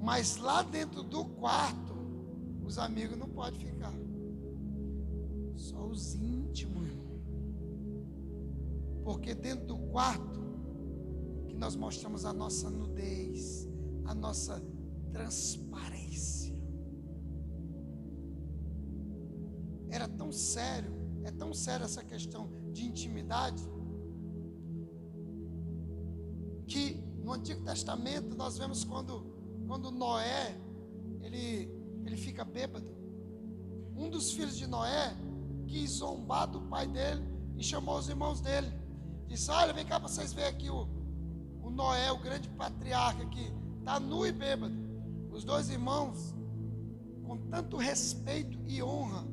Mas lá dentro do quarto, os amigos não podem ficar. Só os íntimos, irmão. Porque dentro do quarto que nós mostramos a nossa nudez, a nossa transparência. Era tão sério, é tão séria essa questão de intimidade, que no Antigo Testamento nós vemos quando Noé, ele fica bêbado. Um dos filhos de Noé quis zombar do pai dele e chamou os irmãos dele. Disse: olha, vem cá para vocês verem aqui o Noé, o grande patriarca, que está nu e bêbado. Os dois irmãos, com tanto respeito e honra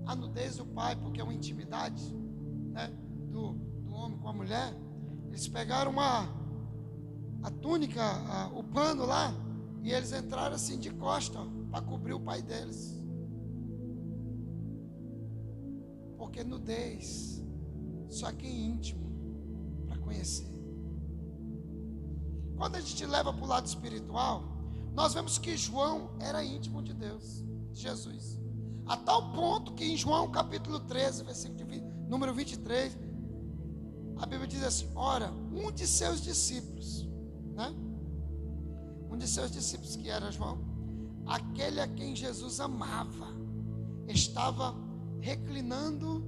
a nudez do pai, porque é uma intimidade, né, do homem com a mulher, eles pegaram a túnica, o pano lá, e eles entraram assim de costa para cobrir o pai deles. Porque nudez só quem é íntimo para conhecer. Quando a gente leva para o lado espiritual, nós vemos que João era íntimo de Deus, de Jesus, a tal ponto que em João capítulo 13, versículo número 23, a Bíblia diz assim: ora, um de seus discípulos, né? Um de seus discípulos, que era João, aquele a quem Jesus amava, estava reclinando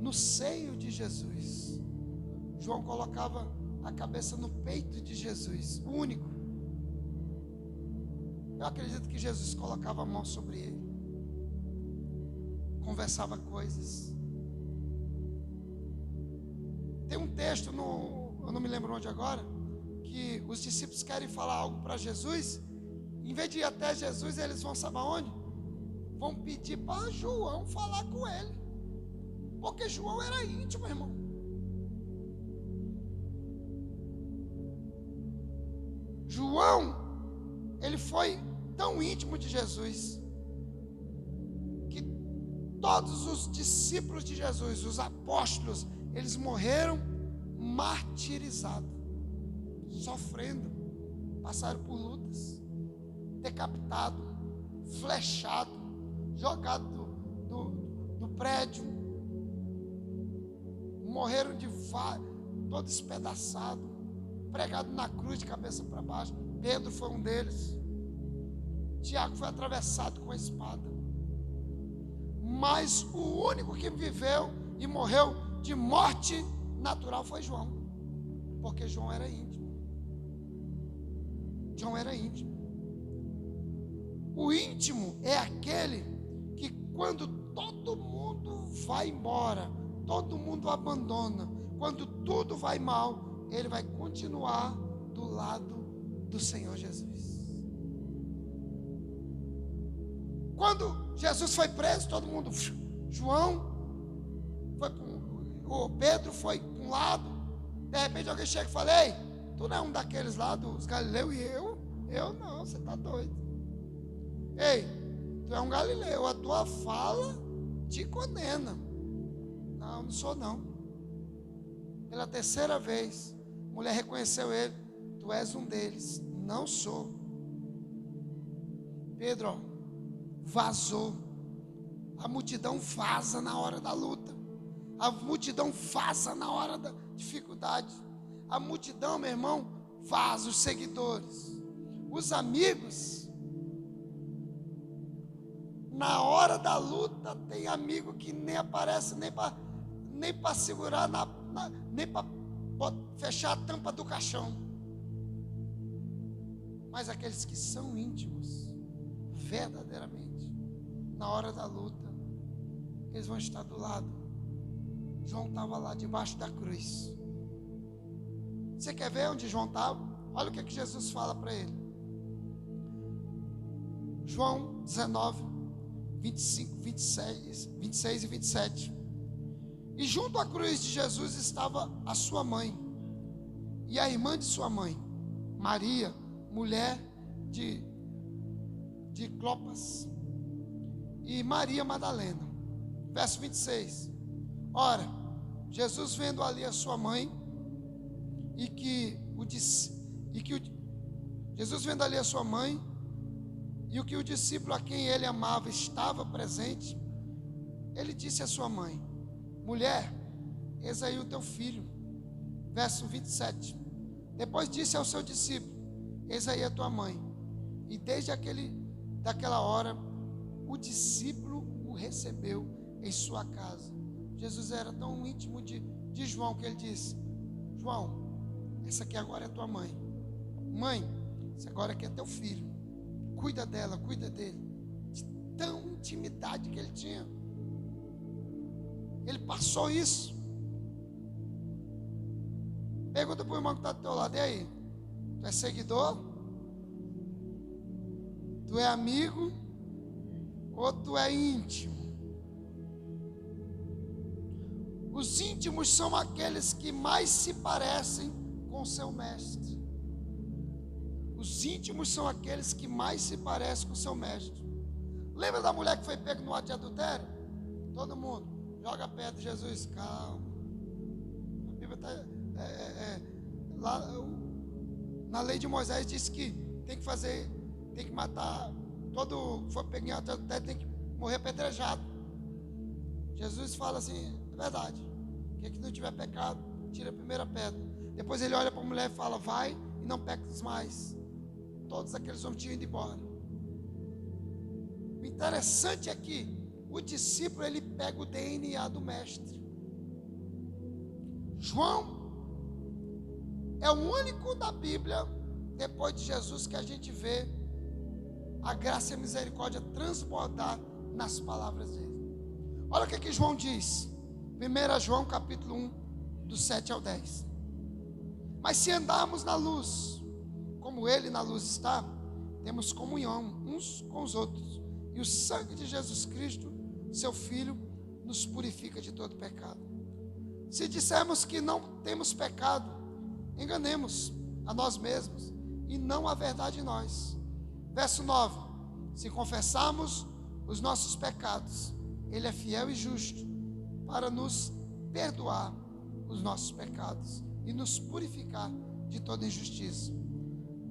no seio de Jesus. João colocava a cabeça no peito de Jesus, o único. Eu acredito que Jesus colocava a mão sobre ele, conversava coisas. Tem um texto, eu não me lembro onde agora, que os discípulos querem falar algo para Jesus. Em vez de ir até Jesus, eles vão saber aonde? Vão pedir para João falar com ele, porque João era íntimo, irmão. João, ele foi tão íntimo de Jesus, que todos os discípulos de Jesus, os apóstolos, eles morreram martirizados, sofrendo, passaram por lutas, decapitado, flechado, jogado do prédio, morreram todo espedaçado, pregado na cruz de cabeça para baixo. Pedro foi um deles. Tiago foi atravessado com a espada. Mas o único que viveu e morreu de morte natural foi João, porque João era íntimo. João era íntimo. O íntimo é aquele que, quando todo mundo vai embora, todo mundo abandona, quando tudo vai mal, ele vai continuar do lado do Senhor Jesus. Quando Jesus foi preso, todo mundo, João foi o Pedro foi para um lado. De repente alguém chega e fala: ei, tu não é um daqueles lá dos galileus? E eu não, você está doido. Ei, tu é um galileu, a tua fala te condena. Não sou não. Pela terceira vez, a mulher reconheceu ele. Tu és um deles. Não sou. Pedro, ó, vazou. A multidão vaza na hora da luta. A multidão vaza na hora da dificuldade. A multidão, meu irmão, vaza, os seguidores. Os amigos, na hora da luta, tem amigo que nem aparece nem para segurar, nem para fechar a tampa do caixão. Mas aqueles que são íntimos, verdadeiramente, na hora da luta, eles vão estar do lado. João estava lá debaixo da cruz. Você quer ver onde João estava? Olha o que Jesus fala para ele. João 19, 25, 26 e 27. E junto à cruz de Jesus estava a sua mãe e a irmã de sua mãe, Maria, mulher de Clopas, e Maria Madalena. Verso 26. Ora, Jesus vendo ali a sua mãe Jesus vendo ali a sua mãe e o que o discípulo a quem ele amava estava presente, ele disse à sua mãe: mulher, eis aí o teu filho. Verso 27. Depois disse ao seu discípulo: eis aí a tua mãe. E desde daquela hora, o discípulo o recebeu em sua casa. Jesus era tão íntimo de João que ele disse: João, essa aqui agora é tua mãe. Mãe, esse agora aqui é teu filho. Cuida dela, cuida dele. De tão intimidade que ele tinha. Ele passou isso. Pergunta para o irmão que está do teu lado: e aí? Tu é seguidor? Tu é amigo? Ou tu é íntimo? Os íntimos são aqueles que mais se parecem com seu mestre. Os íntimos são aqueles que mais se parecem com seu mestre. Lembra da mulher que foi pega no ato de adultério? Todo mundo joga pedra. Jesus, calma. A Bíblia está lá, na lei de Moisés diz que tem que matar todo foi pego em ato de adultério, tem que morrer apedrejado. Jesus fala assim: é verdade, quem que não tiver pecado, tira a primeira pedra. Depois ele olha para a mulher e fala: vai e não peques mais. Todos aqueles homens tinham ido embora. O interessante é que o discípulo, ele pega o DNA do mestre. João é o único da Bíblia, depois de Jesus, que a gente vê a graça e a misericórdia transbordar nas palavras dele. Olha o que João diz. 1 João capítulo 1, do 7 ao 10. Mas se andarmos na luz, como ele na luz está, temos comunhão uns com os outros. E o sangue de Jesus Cristo, seu Filho, nos purifica de todo pecado. Se dissermos que não temos pecado, enganemos a nós mesmos e não a verdade em nós. Verso 9. Se confessarmos os nossos pecados, ele é fiel e justo para nos perdoar os nossos pecados e nos purificar de toda injustiça.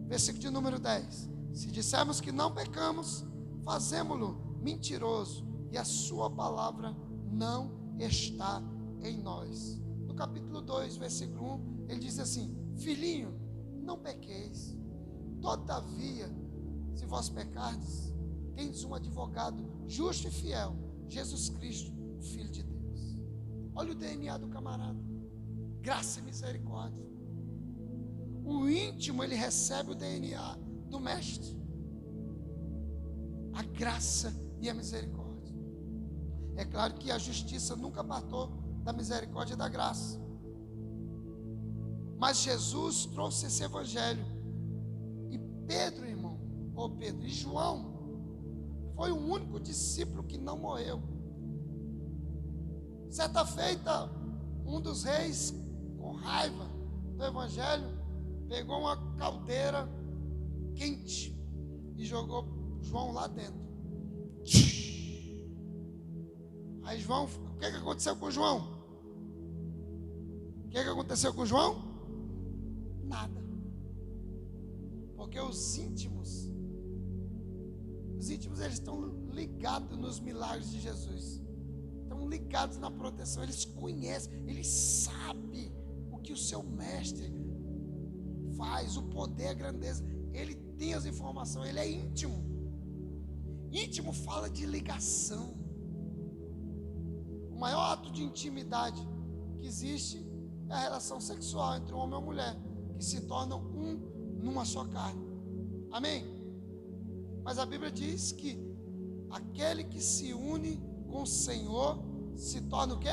Versículo de número 10. Se dissermos que não pecamos, fazemo-lo mentiroso e a sua palavra não está em nós. No capítulo 2, versículo 1, ele diz assim: filhinho, não pequeis. Todavia, se vós pecardes, tendes um advogado justo e fiel, Jesus Cristo, o Filho de Deus. Olha o DNA do camarada: graça e misericórdia. O íntimo, ele recebe o DNA do mestre, a graça e a misericórdia. É claro que a justiça nunca apartou da misericórdia e da graça, mas Jesus trouxe esse evangelho. E Pedro, irmão, Pedro e João, foi o único discípulo que não morreu. Certa feita, um dos reis, com raiva do evangelho, pegou uma caldeira quente e jogou João lá dentro. Aí João, o que aconteceu com João? que aconteceu com João? Nada. Porque os íntimos eles estão ligados nos milagres de Jesus. Estão ligados na proteção. Eles conhecem, eles sabem o que o seu mestre faz, o poder, a grandeza. Ele tem as informações, ele é íntimo. Íntimo fala de ligação. O maior ato de intimidade que existe é a relação sexual entre um homem e uma mulher, que se tornam um numa só carne. Amém? Mas a Bíblia diz que aquele que se une com o Senhor se torna o quê?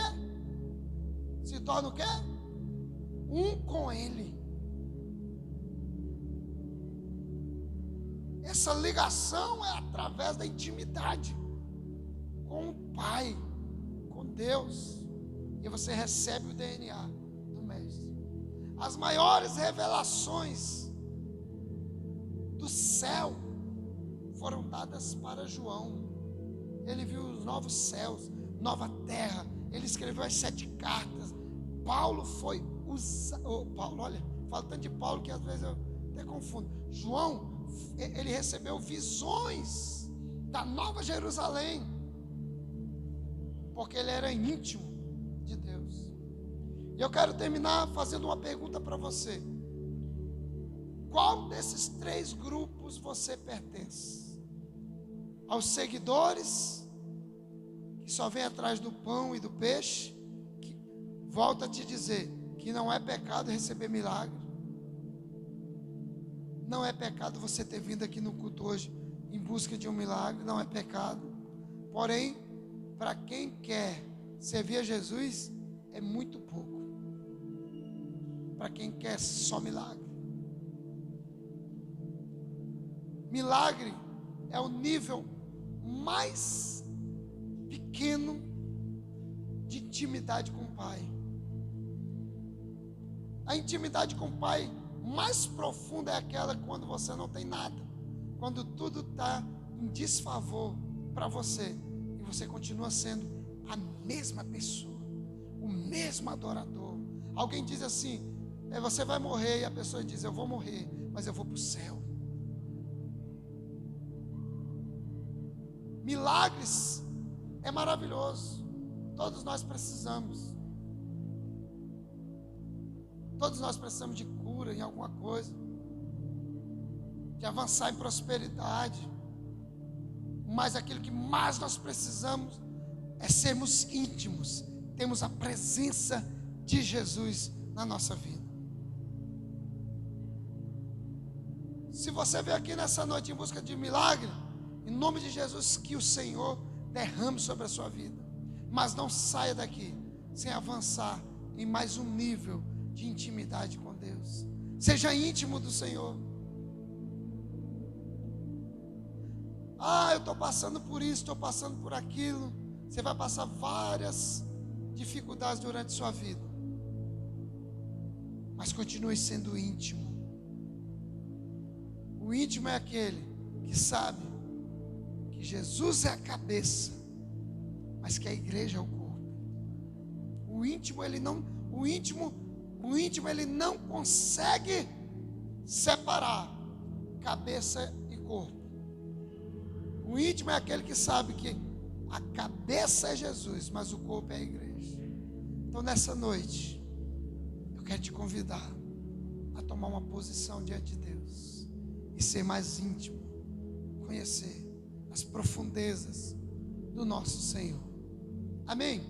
Se torna o quê? Um com Ele. Essa ligação é através da intimidade com o Pai, com Deus. E você recebe o DNA do Mestre. As maiores revelações do céu foram dadas para João. Ele viu os novos céus, nova terra. Ele escreveu as 7 cartas. Paulo foi usado. Paulo, olha, falo tanto de Paulo que às vezes eu até confundo. João, ele recebeu visões da Nova Jerusalém, porque ele era íntimo de Deus. E eu quero terminar fazendo uma pergunta para você. Qual desses 3 grupos você pertence? Aos seguidores, que só vem atrás do pão e do peixe, que volta a te dizer que não é pecado receber milagre. Não é pecado você ter vindo aqui no culto hoje em busca de um milagre, não é pecado. Porém, para quem quer servir a Jesus, é muito pouco. Para quem quer só milagre. Milagre é o nível mais pequeno de intimidade com o Pai. A intimidade com o Pai mais profunda é aquela quando você não tem nada, quando tudo está em desfavor para você, e você continua sendo a mesma pessoa, o mesmo adorador. Alguém diz assim: você vai morrer, e a pessoa diz: eu vou morrer, mas eu vou para o céu. Milagres é maravilhoso, todos nós precisamos. Todos nós precisamos de cura em alguma coisa, de avançar em prosperidade. Mas aquilo que mais nós precisamos é sermos íntimos, termos a presença de Jesus na nossa vida. Se você veio aqui nessa noite em busca de milagre, em nome de Jesus, que o Senhor derrame sobre a sua vida. Mas não saia daqui sem avançar em mais um nível de intimidade com Deus. Seja íntimo do Senhor. Eu estou passando por isso, estou passando por aquilo. Você vai passar várias dificuldades durante a sua vida, mas continue sendo íntimo. O íntimo é aquele que sabe que Jesus é a cabeça, mas que a igreja é o corpo. O íntimo ele não consegue separar cabeça e corpo. O íntimo é aquele que sabe que a cabeça é Jesus, mas o corpo é a igreja. Então nessa noite, eu quero te convidar a tomar uma posição diante de Deus e ser mais íntimo, conhecer as profundezas do nosso Senhor. Amém?